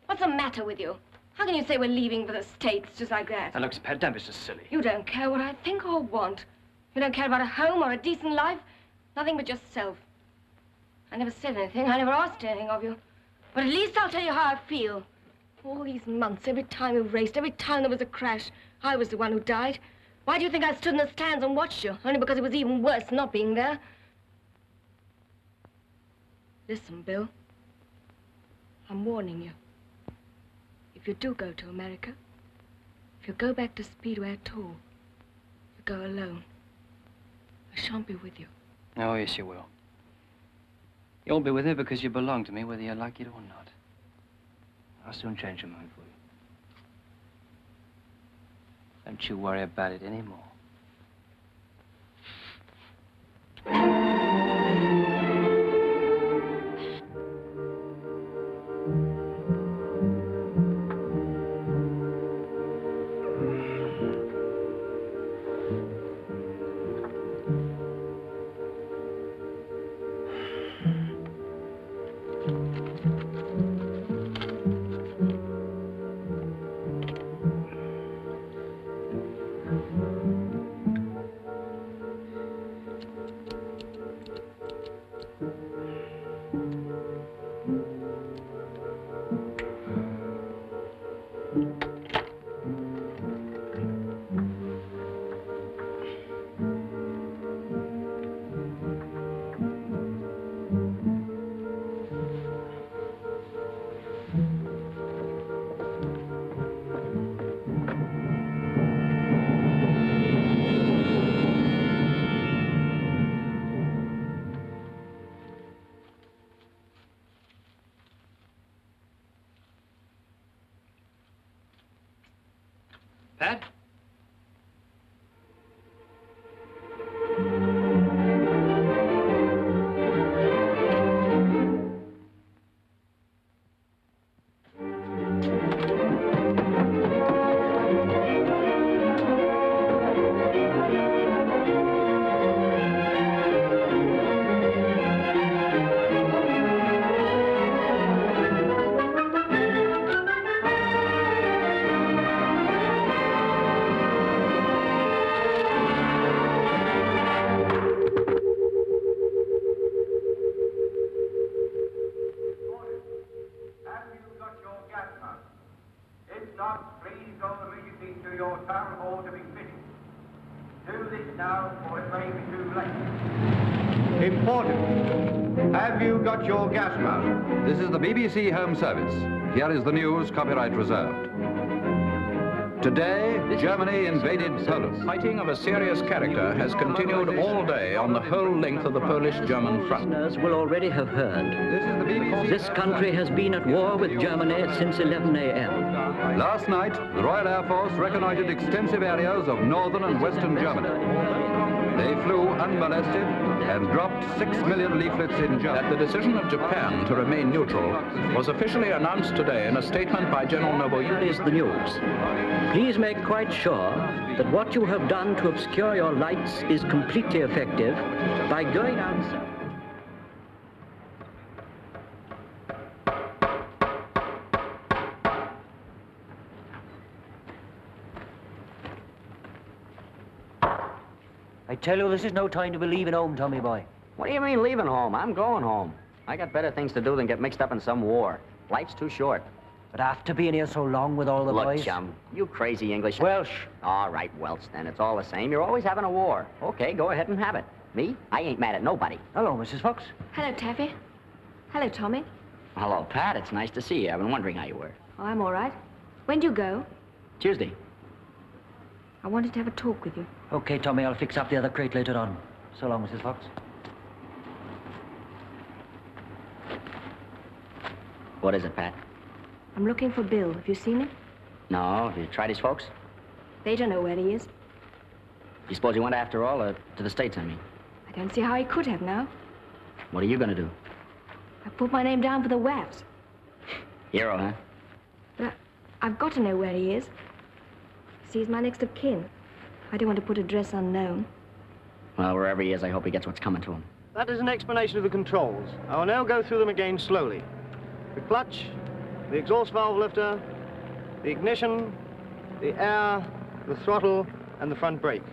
What's the matter with you? How can you say we're leaving for the States just like that? Now, look, Pat, don't be so silly. You don't care what I think or want. You don't care about a home or a decent life. Nothing but yourself. I never said anything. I never asked anything of you. But at least I'll tell you how I feel. All these months, every time you raced, every time there was a crash, I was the one who died. Why do you think I stood in the stands and watched you? Only because it was even worse not being there. Listen, Bill. I'm warning you. If you do go to America, if you go back to Speedway at all, you go alone. I shan't be with you. Oh, yes, you will. You'll be with me because you belong to me, whether you like it or not. I'll soon change your mind for you. Don't you worry about it anymore. Pat? Important. Have you got your gas mask? This is the BBC Home Service. Here is the news, copyright reserved. Today, Germany invaded Poland. Fighting of a serious character has continued all day on the whole length of the Polish-German front. Listeners will already have heard. This country has been at war with Germany since 11 a.m. Last night, the Royal Air Force reconnoitred extensive areas of northern and western Germany. They flew unmolested and dropped 6 million leaflets in Germany. That the decision of Japan to remain neutral was officially announced today in a statement by General Nobunaga. Here is the news. Please make quite sure that what you have done to obscure your lights is completely effective by going outside. I tell you, this is no time to be leaving home, Tommy boy. What do you mean leaving home? I'm going home. I got better things to do than get mixed up in some war. Life's too short. But after being here so long with all the boys... Look, chum, you crazy English... Welsh. All right, Welsh, then. It's all the same. You're always having a war. Okay, go ahead and have it. Me? I ain't mad at nobody. Hello, Mrs. Fox. Hello, Taffy. Hello, Tommy. Hello, Pat. It's nice to see you. I've been wondering how you were. Oh, I'm all right. When do you go? Tuesday. I wanted to have a talk with you. Okay, Tommy, I'll fix up the other crate later on. So long, Mrs. Fox. What is it, Pat? I'm looking for Bill. Have you seen him? No. Have you tried his folks? They don't know where he is. You suppose he went after all, to the States, I mean? I don't see how he could have now. What are you going to do? I put my name down for the WAFs. Hero, huh? But I've got to know where he is. See, he's my next of kin. I don't want to put address unknown. Well, wherever he is, I hope he gets what's coming to him. That is an explanation of the controls. I will now go through them again slowly. The clutch, the exhaust valve lifter, the ignition, the air, the throttle, and the front brake.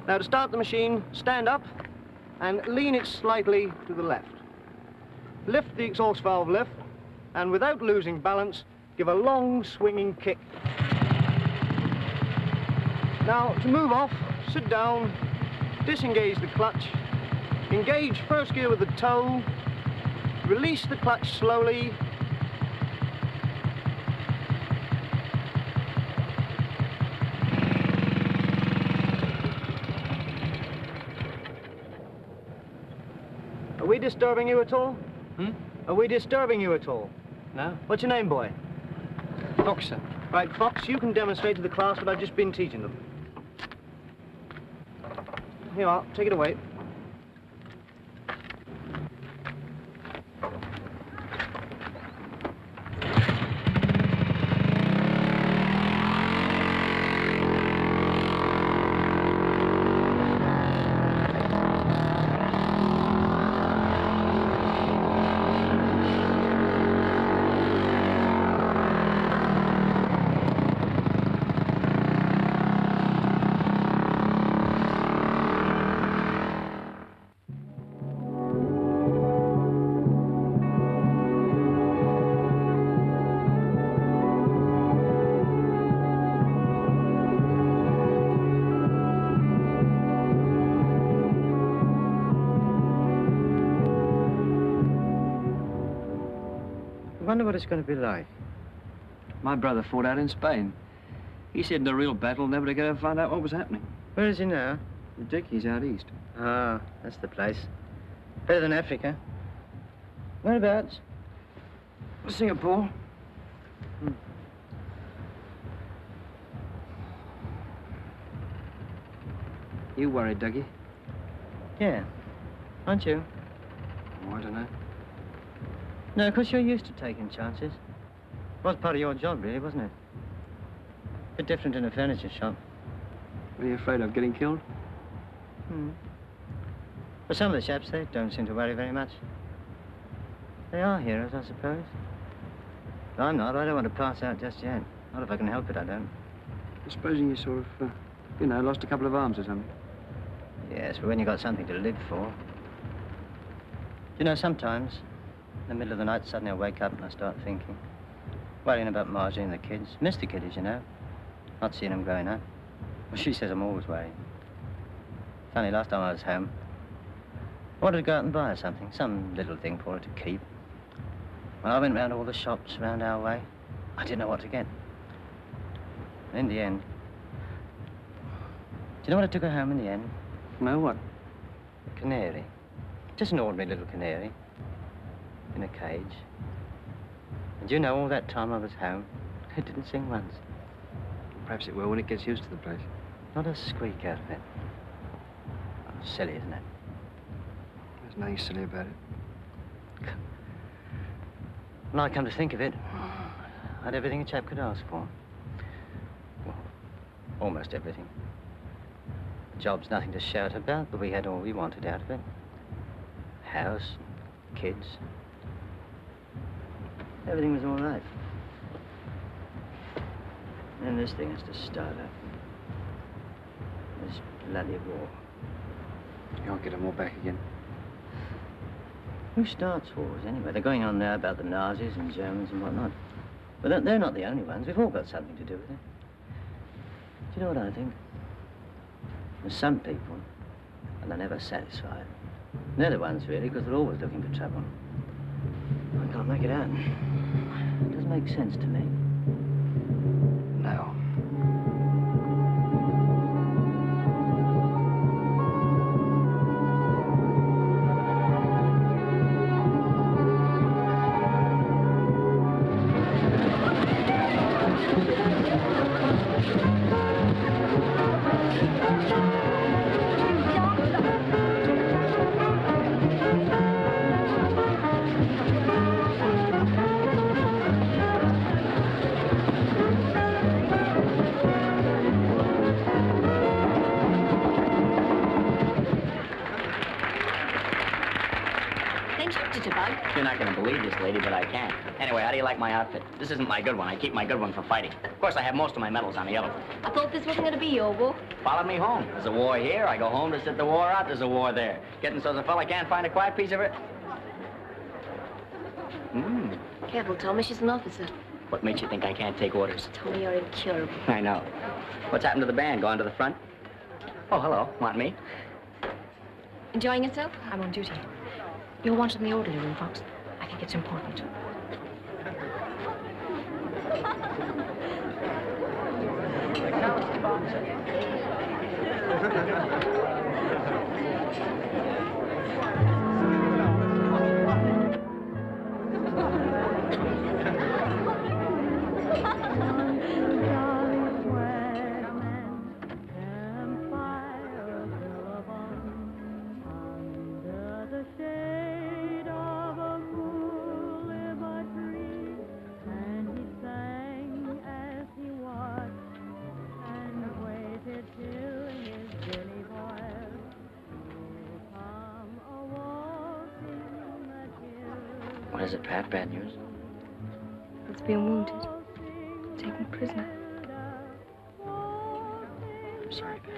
Now, to start the machine, stand up and lean it slightly to the left. Lift the exhaust valve lift, and without losing balance, give a long swinging kick. Now, to move off, sit down, disengage the clutch, engage first gear with the toe, release the clutch slowly, Are we disturbing you at all? Are we disturbing you at all? No. What's your name, boy? Fox, sir. Right, Fox, you can demonstrate to the class what I've just been teaching them. Here you are, take it away. I wonder what it's going to be like. My brother fought out in Spain. He said in the real battle, never to go and find out what was happening. Where is he now? The Dickies out east. Ah, that's the place. Better than Africa. Whereabouts? Singapore. You worried, Dougie? Yeah. Aren't you? Oh, I don't know. No, because you're used to taking chances. Was part of your job, really, wasn't it? A bit different in a furniture shop. What are you afraid of, getting killed? But some of the chaps, they don't seem to worry very much. They are heroes, I suppose. But I'm not. I don't want to pass out just yet. Not if I can help it, I don't. Supposing you sort of, lost a couple of arms or something. Yes, but when you've got something to live for. You know, sometimes, in the middle of the night, suddenly I wake up and I start thinking. Worrying about Marjorie and the kids. Miss the kiddies, you know. Not seeing them growing up. Well, she says I'm always worrying. Funny, last time I was home, I wanted to go out and buy her something. Some little thing for her to keep. When I went round all the shops around our way, I didn't know what to get. In the end. Do you know what I took her home in the end? No, what? A canary. Just an ordinary little canary. In a cage. And you know, all that time I was home, it didn't sing once. Perhaps it will when it gets used to the place. Not a squeak out of it. Oh, silly, isn't it? There's nothing silly about it. When I come to think of it, I had everything a chap could ask for. Well, almost everything. The job's nothing to shout about, but we had all we wanted out of it. House, kids. Everything was all right. And this thing has to start up. This bloody war. You won't get them all back again. Who starts wars, anyway? They're going on now about the Nazis and Germans and whatnot. But they're not the only ones. We've all got something to do with it. Do you know what I think? There's some people, and they're never satisfied. They're the ones, really, because they're always looking for trouble. I can't make it out. It doesn't make sense to me. No. You're not going to believe this, lady, but I can. Anyway, how do you like my outfit? This isn't my good one. I keep my good one for fighting. Of course, I have most of my medals on the other one. I thought this wasn't going to be your war. Follow me home. There's a war here. I go home to sit the war out. There's a war there. Getting so the fella can't find a quiet piece of it. Careful, Tommy. She's an officer. What makes you think I can't take orders? Tommy, you're incurable. I know. What's happened to the band? Gone to the front? Oh, hello. Want me? Enjoying yourself? I'm on duty. You're wanted in the orderly room, Fox. I think it's important. What is it, Pat? Bad news? It's being wounded. Taken prisoner. I'm sorry, Pat.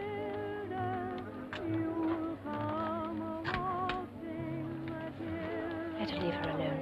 Better leave her alone.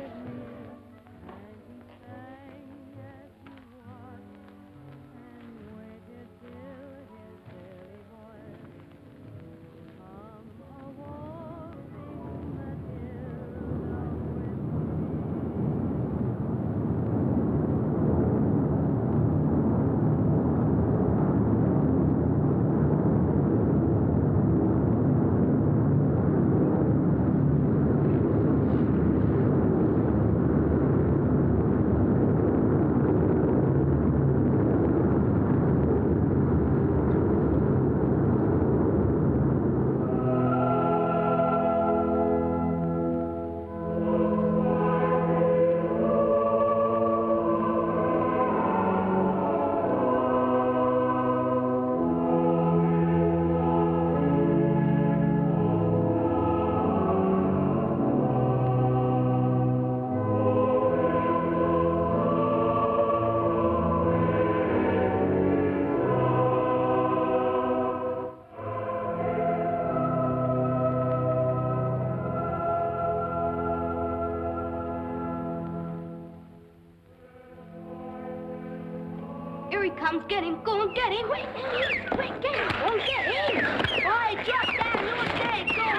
Here he comes. Get him. Go and get him. Quick, get him. Go and get him. All right, jump down. Look there. Go on.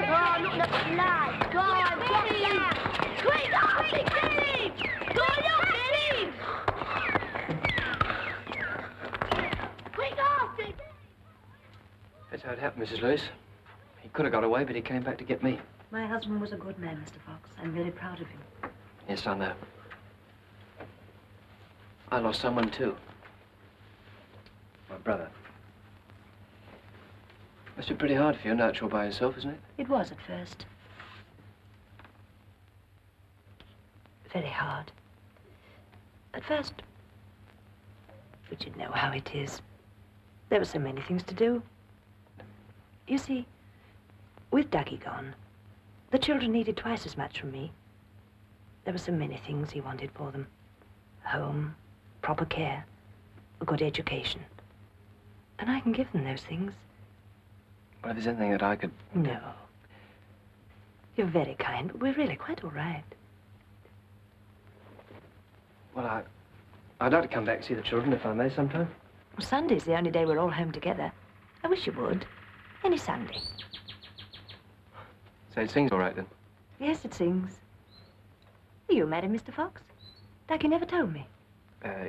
Oh, look at the light. Go on, get him. Quick, get him. Go on, get him. That's how it happened, Mrs. Lewis. He could have got away, but he came back to get me. My husband was a good man, Mr. Fox. I'm very proud of him. Yes, I know. I lost someone, too. My brother. Must be pretty hard for you, natural by yourself, isn't it? It was at first. Very hard. At first. But you know how it is. There were so many things to do. You see, with Dougie gone, the children needed twice as much from me. There were so many things he wanted for them. Home, proper care, a good education. And I can give them those things. Well, if there's anything that I could... No. You're very kind, but we're really quite all right. Well, I'd like to come back and see the children if I may sometime. Well, Sunday's the only day we're all home together. I wish you would. Any Sunday. So it sings all right, then? Yes, it sings. Are you married, Mr. Fox? Dougie never told me.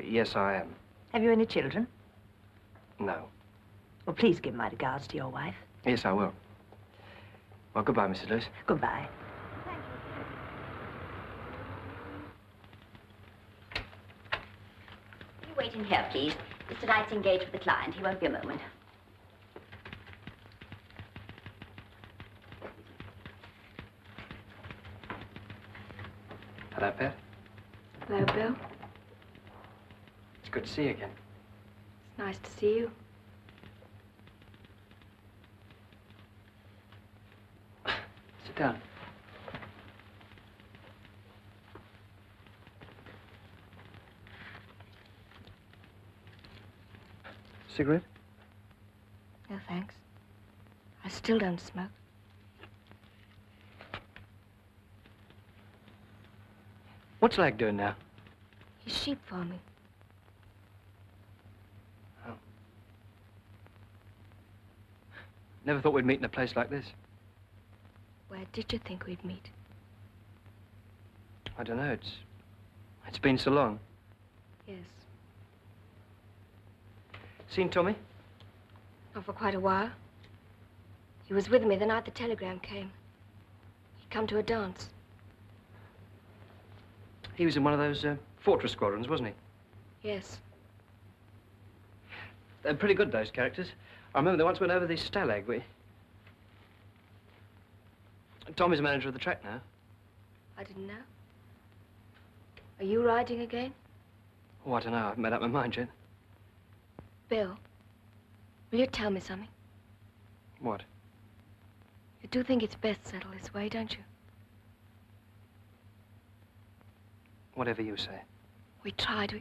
Yes, I am. Have you any children? No. Well, please give my regards to your wife. Yes, I will. Well, goodbye, Mrs. Lewis. Goodbye. You wait in here, please. Mr. Knight's engaged with a client. He won't be a moment. Hello, Pat. Hello, Bill. It's good to see you again. It's nice to see you. Sit down. Cigarette? No, thanks. I still don't smoke. What's Lag doing now? He's sheep farming. Oh. Never thought we'd meet in a place like this. Where did you think we'd meet? I don't know. It's been so long. Yes. Seen Tommy? Not for quite a while. He was with me the night the telegram came. He'd come to a dance. He was in one of those fortress squadrons, wasn't he? Yes. They're pretty good, those characters. I remember they once went over the Stalag. Tommy's manager of the track now. I didn't know. Are you riding again? Oh, I don't know. I haven't made up my mind yet. Bill, will you tell me something? What? You do think it's best settled this way, don't you? Whatever you say. We tried.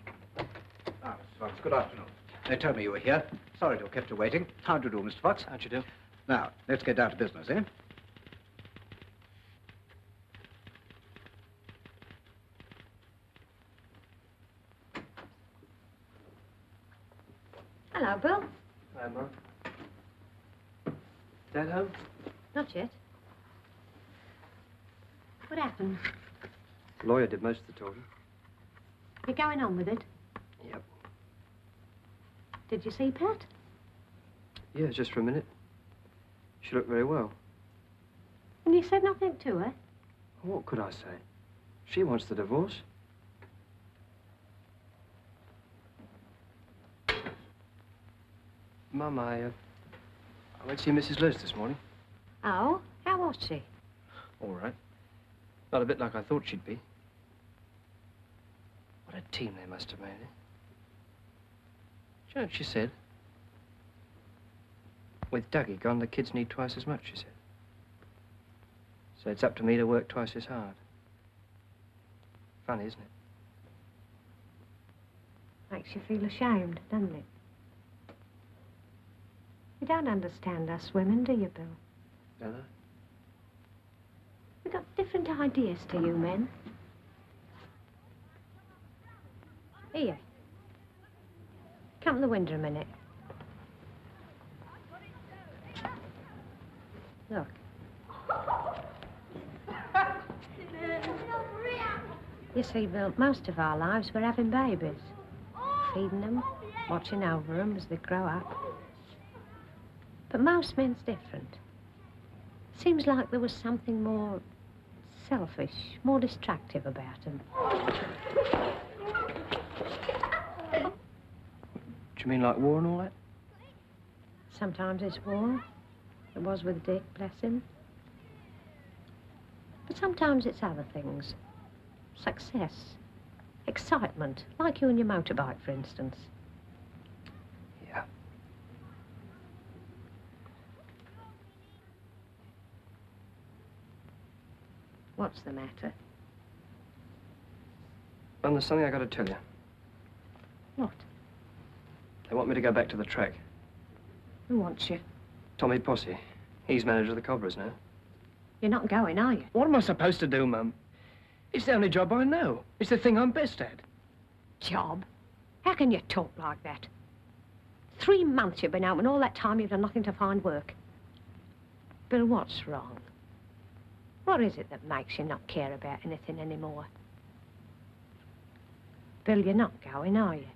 Ah, Mr. Fox, good afternoon. They told me you were here. Sorry to have kept you waiting. How'd you do, Mr. Fox? How'd you do? Now, let's get down to business, eh? Hello, Bill. Hi, Mum. Dad home? Not yet. What happened? The lawyer did most of the talking. You going on with it? Yep. Did you see Pat? Yeah, just for a minute. She looked very well. And you said nothing to her? What could I say? She wants the divorce. Mum, I went to see Mrs. Lewis this morning. Oh? How was she? All right. Not a bit like I thought she'd be. What a team they must have made, eh? Do you know what she said? With Dougie gone, the kids need twice as much, she said. So it's up to me to work twice as hard. Funny, isn't it? Makes you feel ashamed, doesn't it? You don't understand us women, do you, Bill? Don't I? We've got different ideas to you men. Here. Come to the window a minute. Look. You see, Bill, most of our lives we're having babies. Feeding them, watching over them as they grow up. But most men's different. Seems like there was something more selfish, more distractive about him. Do you mean like war and all that? Sometimes it's war. It was with Dick, bless him. But sometimes it's other things. Success, excitement, like you and your motorbike, for instance. Yeah. What's the matter? Well, there's something I got to tell you. What? They want me to go back to the track. Who wants you? Tommy Posse. He's manager of the Cobras now. You're not going, are you? What am I supposed to do, Mum? It's the only job I know. It's the thing I'm best at. Job? How can you talk like that? 3 months you've been out, and all that time you've done nothing to find work. Bill, what's wrong? What is it that makes you not care about anything anymore? Bill, you're not going, are you?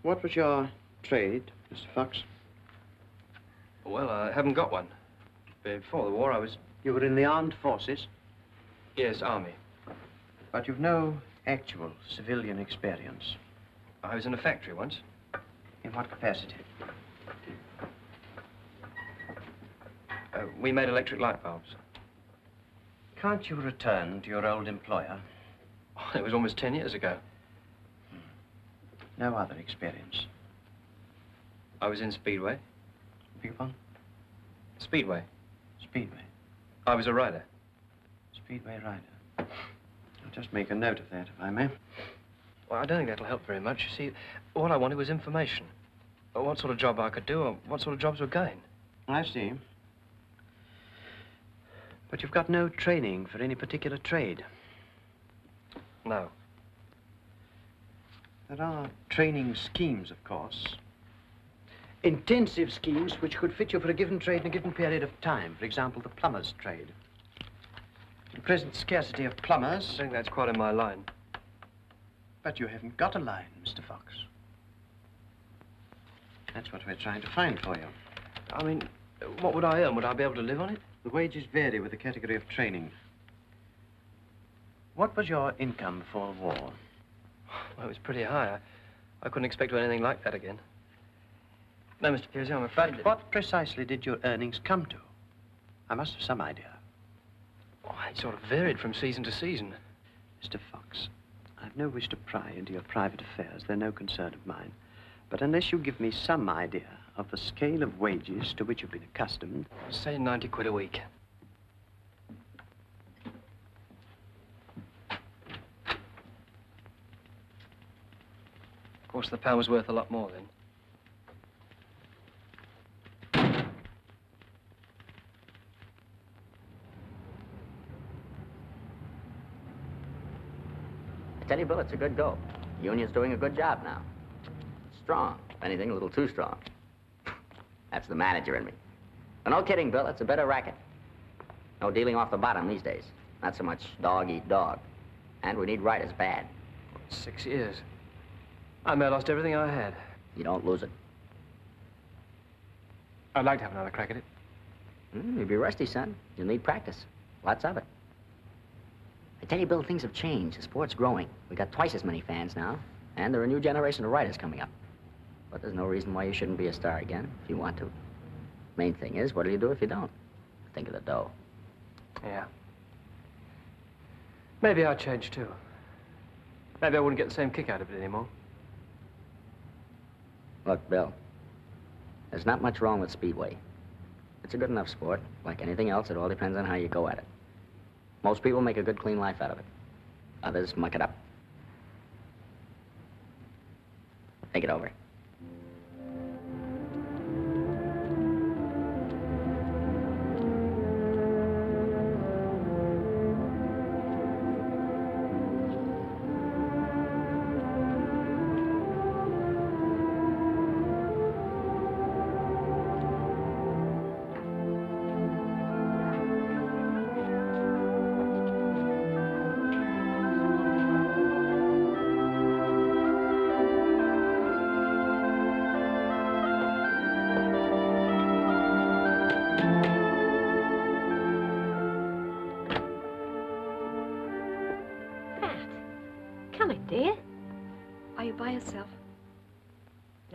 What was your trade, Mr. Fox? Well, I haven't got one. Before the war, I was... You were in the armed forces? Yes, Army. But you've no actual civilian experience. I was in a factory once. In what capacity? We made electric light bulbs. Can't you return to your old employer? Oh, it was almost 10 years ago. No other experience? I was in Speedway. Beg your pardon? Speedway. Speedway? I was a rider. Speedway rider. I'll just make a note of that, if I may. Well, I don't think that'll help very much. You see, all I wanted was information. What sort of job I could do, or what sort of jobs were going. I see. But you've got no training for any particular trade. No. There are training schemes, of course. Intensive schemes which could fit you for a given trade in a given period of time. For example, the plumber's trade. The present scarcity of plumbers... I think that's quite in my line. But you haven't got a line, Mr. Fox. That's what we're trying to find for you. I mean, what would I earn? Would I be able to live on it? The wages vary with the category of training. What was your income before the war? Well, it was pretty high. I couldn't expect to anything like that again. No, Mr. Pusey, I'm afraid But what precisely did your earnings come to? I must have some idea. Oh, it sort of varied from season to season. Mr. Fox, I've no wish to pry into your private affairs. They're no concern of mine. But unless you give me some idea of the scale of wages to which you've been accustomed... Say 90 quid a week. Of course, the pound was worth a lot more then. I tell you, Bill, it's a good go. The union's doing a good job now. Strong. If anything, a little too strong. That's the manager in me. But no kidding, Bill, it's a better racket. No dealing off the bottom these days. Not so much dog eat dog. And we need writers bad. 6 years. I may have lost everything I had. You don't lose it. I'd like to have another crack at it. You'll be rusty, son. You'll need practice. Lots of it. I tell you, Bill, things have changed. The sport's growing. We got twice as many fans now. And there are a new generation of writers coming up. But there's no reason why you shouldn't be a star again, if you want to. Main thing is, what do you do if you don't? Think of the dough. Yeah. Maybe I'd change, too. Maybe I wouldn't get the same kick out of it anymore. Look, Bill, there's not much wrong with Speedway. It's a good enough sport. Like anything else, it all depends on how you go at it. Most people make a good, clean life out of it. Others muck it up. Take it over.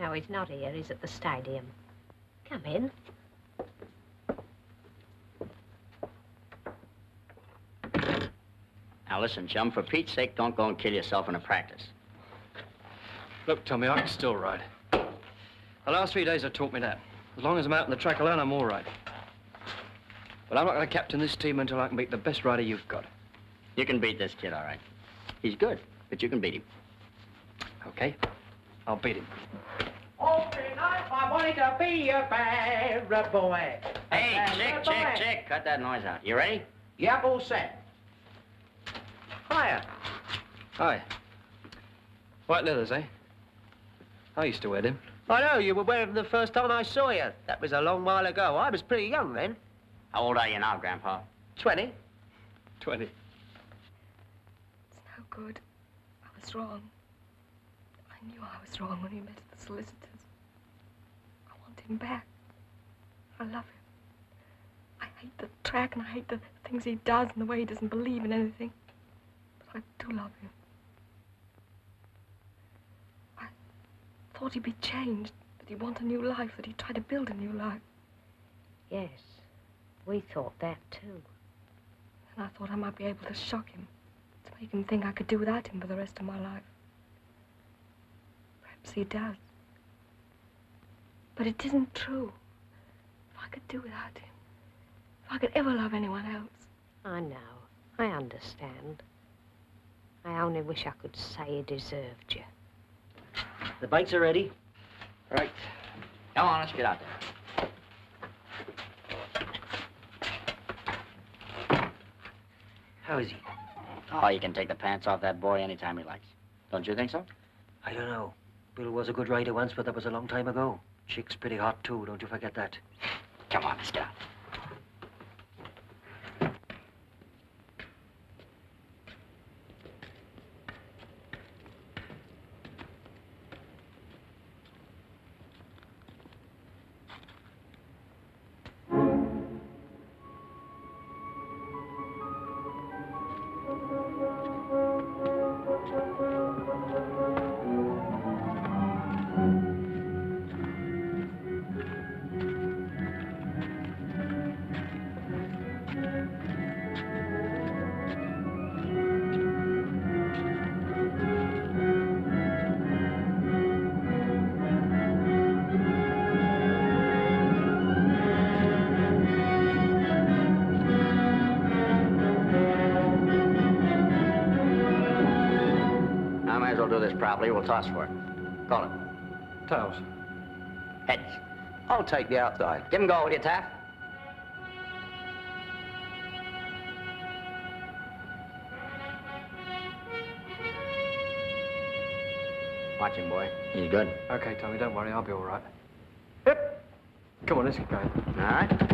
No, he's not here. He's at the stadium. Come in. Now listen, chum, for Pete's sake, don't go and kill yourself in a practice. Look, Tommy, I can still ride. The last 3 days have taught me that. As long as I'm out on the track alone, I'm all right. But I'm not going to captain this team until I can beat the best rider you've got. You can beat this kid, all right. He's good, but you can beat him. Okay, I'll beat him. Open up, I wanted to be your favorite boy. Hey, chick, cut that noise out. You ready? Yep, all set. Hiya. Hi. White leathers, eh? I used to wear them. I know, you were wearing them the first time I saw you. That was a long while ago. I was pretty young then. How old are you now, Grandpa? 20. 20. It's no good. I was wrong. I knew I was wrong when we met at the solicitors. I want him back. I love him. I hate the track and I hate the things he does and the way he doesn't believe in anything. But I do love him. I thought he'd be changed, that he'd want a new life, that he'd try to build a new life. Yes, we thought that too. And I thought I might be able to shock him, to make him think I could do without him for the rest of my life. Perhaps he does. But it isn't true. If I could do without him, if I could ever love anyone else. I know. I understand. I only wish I could say he deserved you. The bikes are ready. Right. Come on, let's get out there. How is he? Oh, you can take the pants off that boy anytime he likes. Don't you think so? I don't know. Bill was a good rider once, but that was a long time ago. Chick's pretty hot, too. Don't you forget that. Come on, let's get out. Properly, we'll toss for it. Call it. Tails. Heads. I'll take the outside. Give him go, will you, Taff? Watch him, boy. He's good. Okay, Tommy, don't worry. I'll be all right. Hip. Come on, let's get going. All right.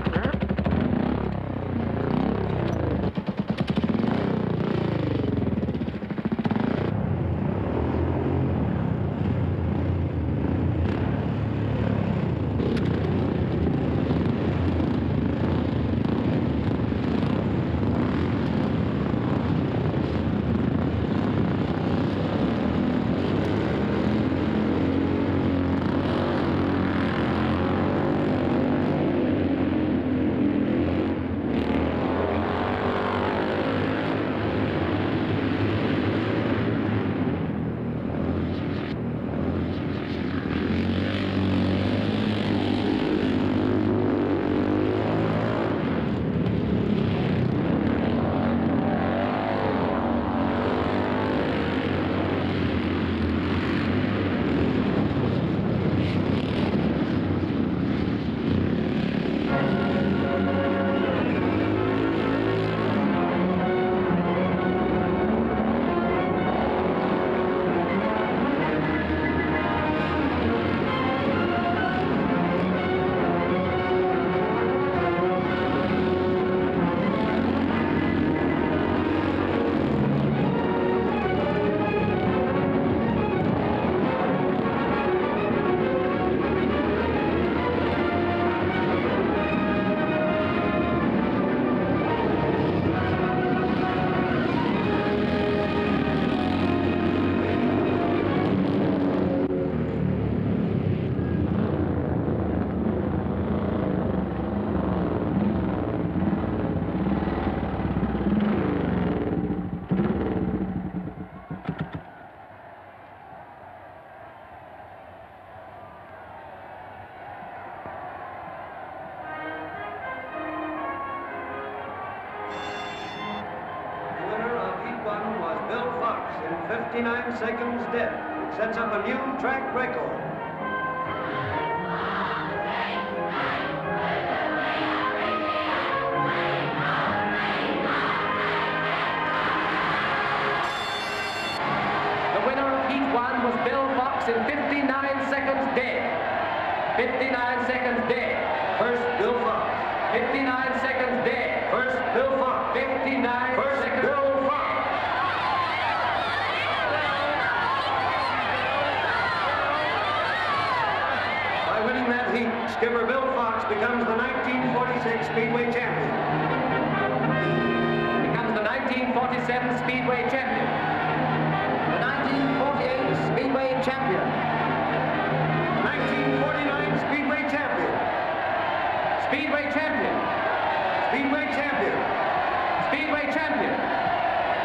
59 seconds dead. It sets up a new track record. The winner of Heat 1 was Bill Fox in 59 seconds dead. 59 seconds dead. First, Bill Fox. 59 seconds dead. First, Bill Fox. 59 First, seconds. Bill Fox. By winning that heat, skipper Bill Fox becomes the 1946 Speedway champion. Becomes the 1947 Speedway champion. The 1948 Speedway champion. 1949 Speedway champion. Speedway champion. Speedway champion. Speedway champion.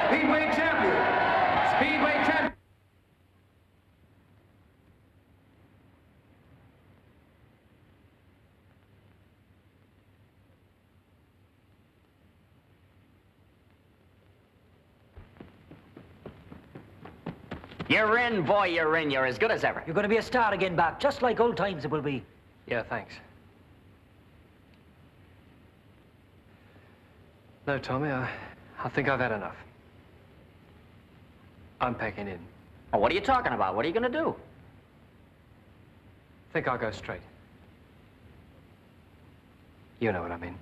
Speedway champion. Speedway champion. You're in, boy, you're in. You're as good as ever. You're going to be a star again, Bob, just like old times it will be. Yeah, thanks. No, Tommy, I think I've had enough. I'm packing in. Oh, what are you talking about? What are you going to do? Think I'll go straight. You know what I mean.